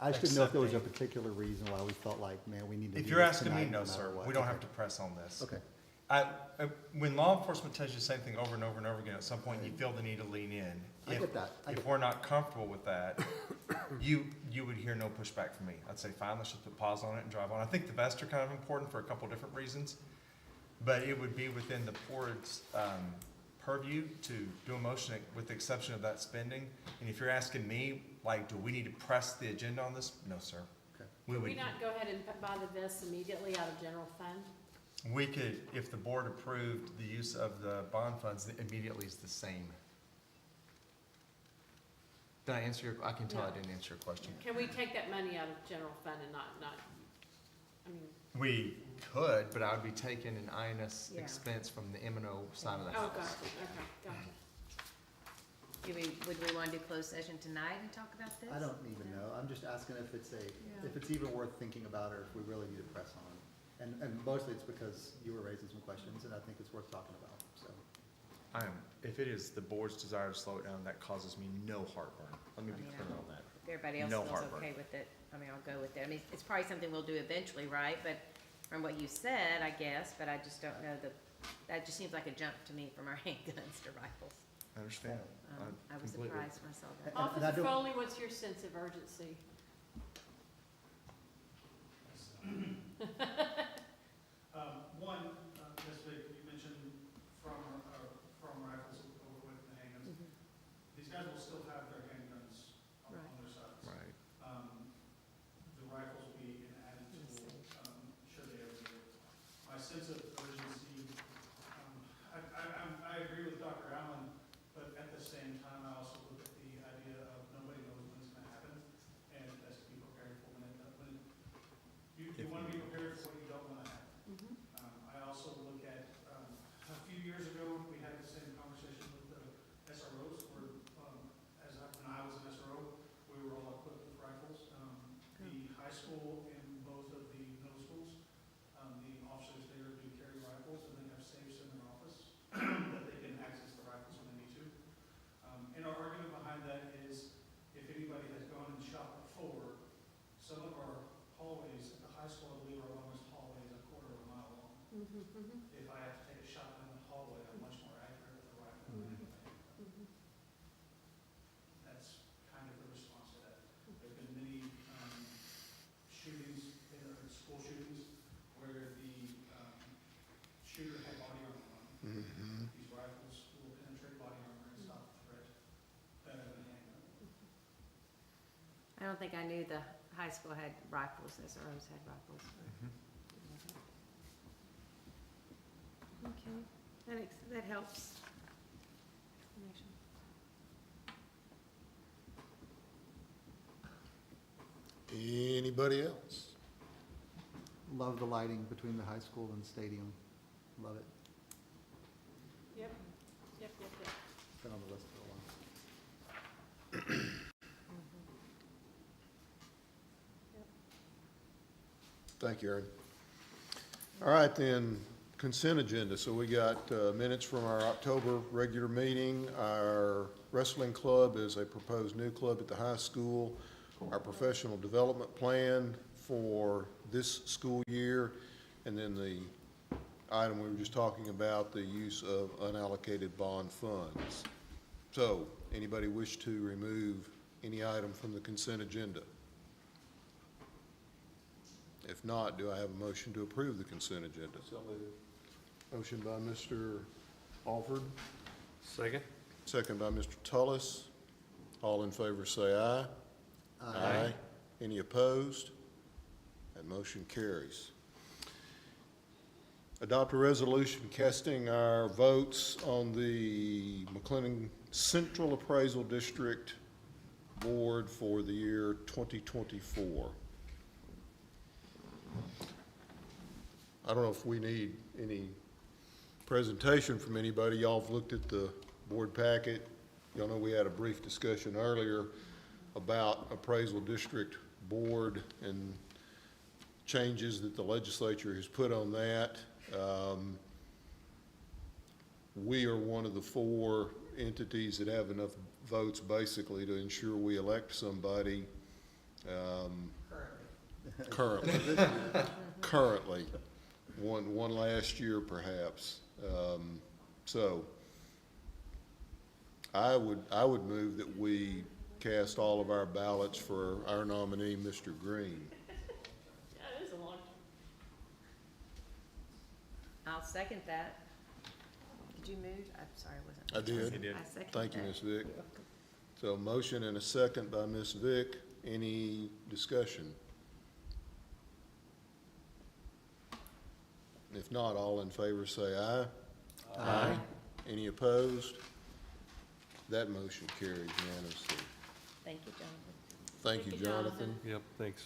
I just didn't know if there was a accepting. particular reason why we felt like, man, we need to If do you're this asking me, tonight, no, matter sir, what. we don't Okay. have to press on this. Okay. When law enforcement tells you the same thing over and over and over again, at some point you feel the need to lean in. I get that. If we're not comfortable with that, you would hear no pushback from me. I'd say, fine, let's just put pause on it and drive on. I think the vests are kind of important for a couple different reasons, but it would be within the board's purview to do a motion with the exception of that spending. And if you're asking me, like, do we need to press the agenda on this? No, sir. We Could would. we not go ahead and buy the vests immediately out of general fund? We could, if the board approved the use of the bond funds, it immediately is the same. Did I answer your, I can tell I No. didn't answer your question. Can we take that money out of general fund and not, I mean, We could, but I would be taking an INS Yeah. expense from the M&O side of the oh, house. gotcha, okay, gotcha. Would we want to do closed session tonight and talk about this? I don't even know. I'm just asking if it's if it's even worth thinking about or if we really need to press on. And mostly it's because you were raising some questions and I think it's worth talking about, so. If it is the board's desire to slow it down, that causes me no heartburn. Let me be clear on that. If everybody else No feels heartburn. okay with it, I mean, I'll go with it. I mean, it's probably something we'll do eventually, right? But from what you said, I guess, but I just don't know that just seems like a jump to me from our handguns to rifles. I understand. I was completely- surprised when I saw that. Officer Foley, what's your sense of urgency? One, Ms. Vick, you mentioned from rifles over with the handguns. These guys will still have their handguns on their sides. Right. The rifles will be an added tool, should they ever need it. My sense of urgency, I agree with Dr. Allen, but at the same time, I also look at the idea of nobody knows when it's gonna happen, and that's to be prepared for when you wanna be prepared for what you don't wanna happen. I also look at, a few years ago, we had the same conversation with the SROs, where, when I was an SRO, we were all equipped with rifles. The high school and both of the middle schools, the officers there do carry rifles, and they have safes in their office that they can access the rifles when they need to. And our argument behind that is, if anybody has gone and shot before, some of our hallways at the high school, I believe our longest hallway is a quarter of a mile long. If I have to take a shot down the hallway, I'm much more accurate with the rifle than I am with a handgun. That's kind of the response to that. There've been many shootings, school shootings, where the shooter had body armor on. These rifles will penetrate body armor and stop the threat better than a handgun. I don't think I knew the high school had rifles, SROs had rifles. Okay, that helps. Explanation. Anybody else? Love the lighting between the high school and the stadium. Love it. Yep, yep. It's been on the list for a while. Thank you, Aaron. All right, then, consent agenda. So we got minutes from our October regular meeting. Our wrestling club is a proposed new club at the high school. Our professional development plan for this school year, and then the item we were just talking about, the use of unallocated bond funds. So, anybody wish to remove any item from the consent agenda? If not, do I have a motion to approve the consent agenda? So moved. Motion by Mr. Alford. Second. Second by Mr. Tullis. All in favor say aye. Aye. Any opposed? That motion carries. Adopt a resolution casting our votes on the McLennan Central Appraisal District Board for the year 2024. I don't know if we need any presentation from anybody. Y'all have looked at the board packet. Y'all know we had a brief discussion earlier about appraisal district board and changes that the legislature has put on that. we are one of the 4 entities that have enough votes basically to ensure we elect somebody. Currently. One last year perhaps. So I would move that we cast all of our ballots for our nominee, Mr. Green. That is a long. I'll second that. Did you move? I'm sorry, I wasn't. I did. You did. I second Thank you, that. Ms. Vick. So motion and a second by Ms. Vick. Any discussion? If not, all in favor say aye. Aye. Any opposed? That motion carries unanimously. Thank you, Jonathan. Thank you, Jonathan. Yep, thanks.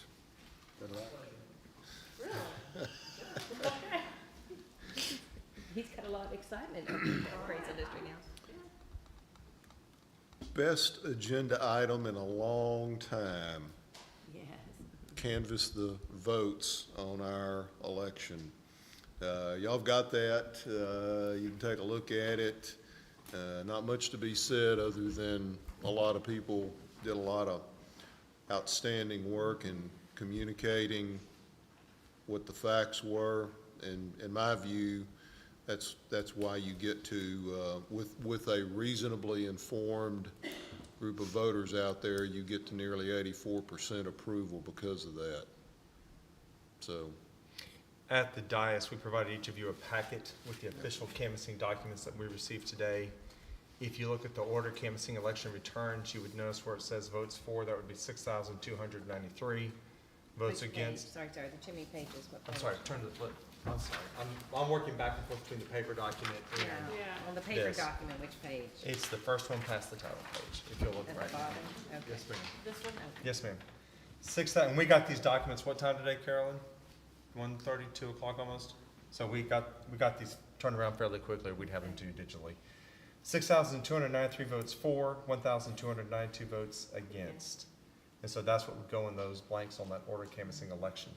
He's got a lot of excitement over the operates industry now. Best agenda item in a long time. Yes. Canvass the votes on our election. Y'all have got that. You can take a look at it. Not much to be said other than a lot of people did a lot of outstanding work in communicating what the facts were. And in my view, that's why you get to, with a reasonably informed group of voters out there, you get to nearly 84% approval because of that. So. At the dais, we provided each of you a packet with the official canvassing documents that we received today. If you look at the order canvassing election returns, you would notice where it says votes for, that would be 6,293. Votes Which against. page? Sorry, there are too many pages. What I'm page? sorry, turn to the flip. I'm sorry. I'm working back and forth between the paper document and Yeah, on the paper this. document, which page? It's the first one past the title page, if you'll look At right the now. bottom? Okay. Yes, ma'am. This one? Okay. Yes, ma'am. 6,000, and we got these documents, what time today, Carolyn? 1:30, 2 o'clock almost? So we got these turned around fairly quickly, we'd have them to you digitally. 6,293 votes for, 1,292 votes against. And so that's what would go in those blanks on that order canvassing election,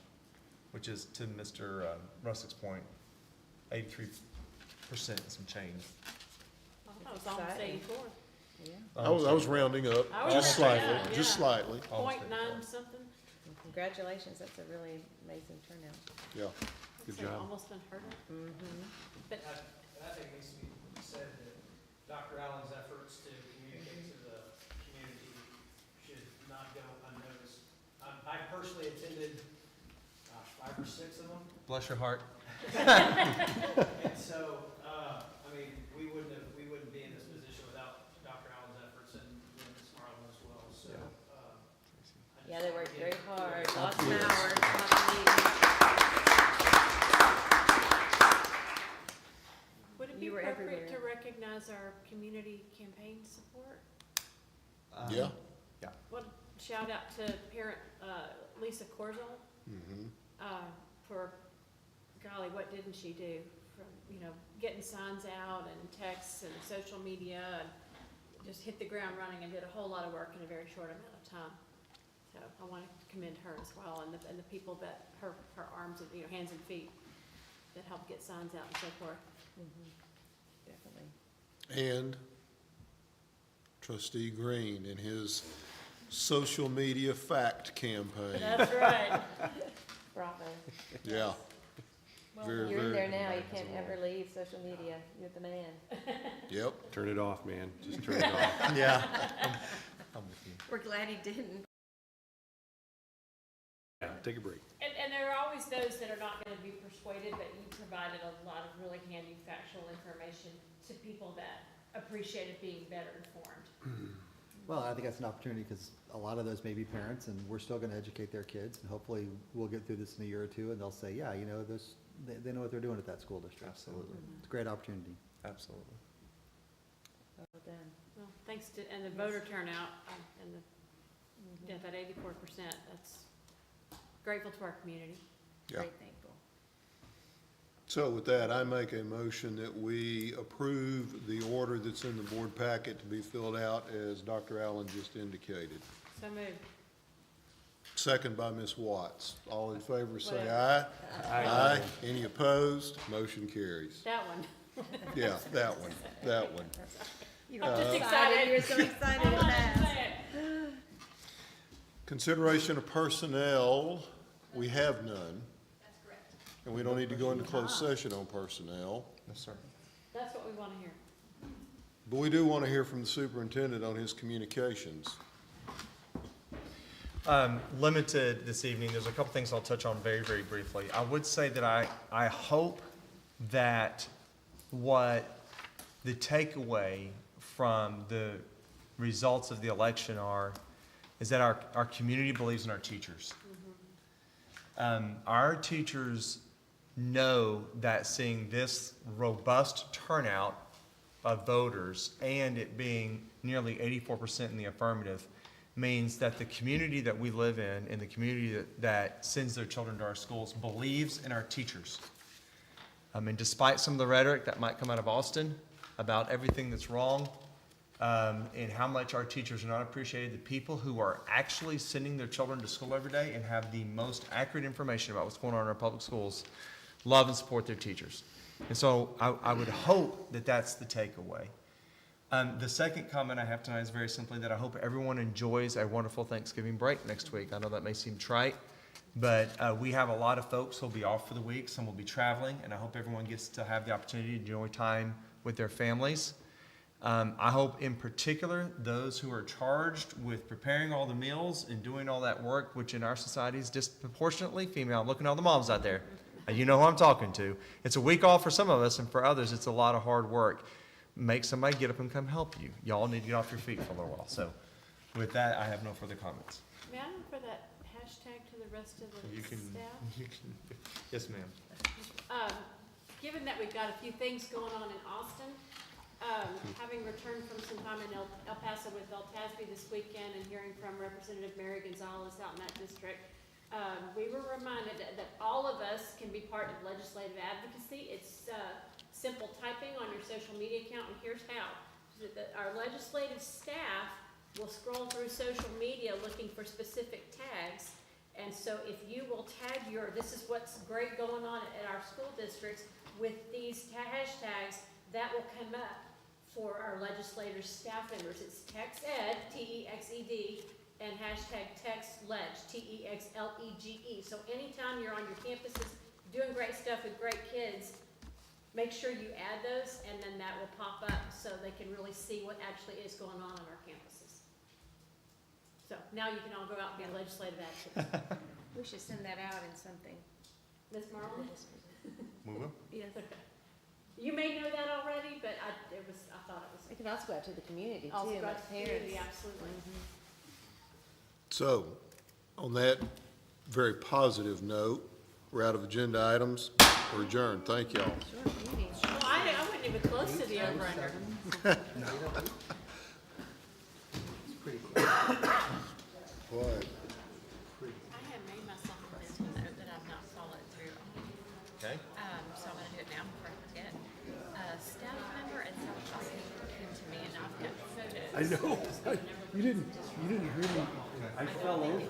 which is, to Mr. Russick's point, 83% and some change. I thought it was almost Exciting. 84. Yeah. I was rounding up, I was just rounding slightly, up, just yeah. slightly. Almost 0.9 something. Well, congratulations, that's a really amazing turnout. Yeah. Good That's job. almost unheard of. Mm-hmm. But I think it needs to be said that Dr. Allen's efforts to communicate to the community should not go unnoticed. I personally attended, 5 or 6 of them. Bless your heart. And so, I mean, we wouldn't be in this position without Dr. Allen's efforts and Ms. Marlin as well, so. Yeah, they worked very hard, lots of hours, lots of meetings. would it be You were appropriate to everywhere. recognize our community campaign support? Yeah. Well, shout out to parent Lisa Corzel Mhm. for, golly, what didn't she do? From, getting signs out and texts and social media, and just hit the ground running and did a whole lot of work in a very short amount of time. So I want to commend her as well, and the people that, her arms and, hands and feet that helped get signs out and so forth. Definitely. And Trustee Green and his social media fact campaign. That's right. Bravo. Yeah. Very, You're in there very- now, you can't ever leave social media, you're the man. Yep. Turn it off, man. Just turn it off. Yeah. I'm with you. We're glad he didn't. Yeah, take a break. And there are always those that are not going to be persuaded, but you provided a lot of really handy factual information to people that appreciated being better informed. Well, I think that's an opportunity because a lot of those may be parents and we're still going to educate their kids. And hopefully we'll get through this in a year or two and they'll say, yeah, they know what they're doing at that school district. Absolutely. So it's a great opportunity. Absolutely. Well done. Well, thanks to, and the voter turnout, and that 84%, that's grateful to our community. Yeah. Very thankful. So with that, I make a motion that we approve the order that's in the board packet to be filled out as Dr. Allen just indicated. So moved. Second by Ms. Watts. All in favor say Whatever. aye. Aye. Any opposed? Motion carries. That one. Yeah, that one. I'm just excited. You're so excited to ask. Consideration of personnel, we have none. That's correct. And we don't need to go into closed session on personnel. Yes, sir. That's what we want to hear. But we do want to hear from the superintendent on his communications. Limited this evening. There's a couple things I'll touch on very, very briefly. I would say that I hope that what the takeaway from the results of the election is that our community believes in our teachers. Our teachers know that seeing this robust turnout of voters and it being nearly 84% in the affirmative means that the community that we live in and the community that sends their children to our schools believes in our teachers. And despite some of the rhetoric that might come out of Austin about everything that's wrong, and how much our teachers are not appreciated, the people who are actually sending their children to school every day and have the most accurate information about what's going on in our public schools love and support their teachers. And so I would hope that that's the takeaway. The second comment I have tonight is very simply that I hope everyone enjoys a wonderful Thanksgiving break next week. I know that may seem trite, but we have a lot of folks who will be off for the week. Some will be traveling, and I hope everyone gets to have the opportunity to enjoy time with their families. I hope in particular those who are charged with preparing all the meals and doing all that work, which in our society is disproportionately female. I'm looking at all the moms out there. You know who I'm talking to. It's a week off for some of us, and for others it's a lot of hard work. Make somebody get up and come help you. Y'all need to get off your feet for a little while. So with that, I have no further comments. May I offer that hashtag to the rest of the staff? Yes, ma'am. Given that we've got a few things going on in Austin, having returned from some time in El Paso with El Tasby this weekend and hearing from Representative Mary Gonzalez out in that district, we were reminded that all of us can be part of legislative advocacy. It's simple typing on your social media account, and here's how. Our legislative staff will scroll through social media looking for specific tags, and so if you will tag this is what's great going on at our school districts with these hashtags, that will come up for our legislators, staff members. It's TextEd, T-E-X-E-D, and hashtag TextLeg, T-E-X-L-E-G-E. So anytime you're on your campuses doing great stuff with great kids, make sure you add those, and then that will pop up so they can really see what actually is going on our campuses. So now you can all go out and be legislative advocates. We should send that out in something. Ms. Marlin? We will. Yes. You may know that already, but I thought it was. It could also go out to the community Also too, go out like to the community, parents. absolutely. So, on that very positive note, we're out of agenda items. We're adjourned. Thank y'all. Well, I wasn't even close to the over-under. What? I have made myself a mental note that I've not followed through on. Okay. So I'm gonna do it now before I forget. Staff member at South Austin came to me and I've got photos. I know. You didn't hear me. I fell over.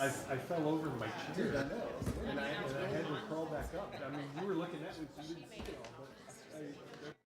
I fell over in my chair. And I had to crawl back up. I mean, you were looking at me, so you didn't see it all, but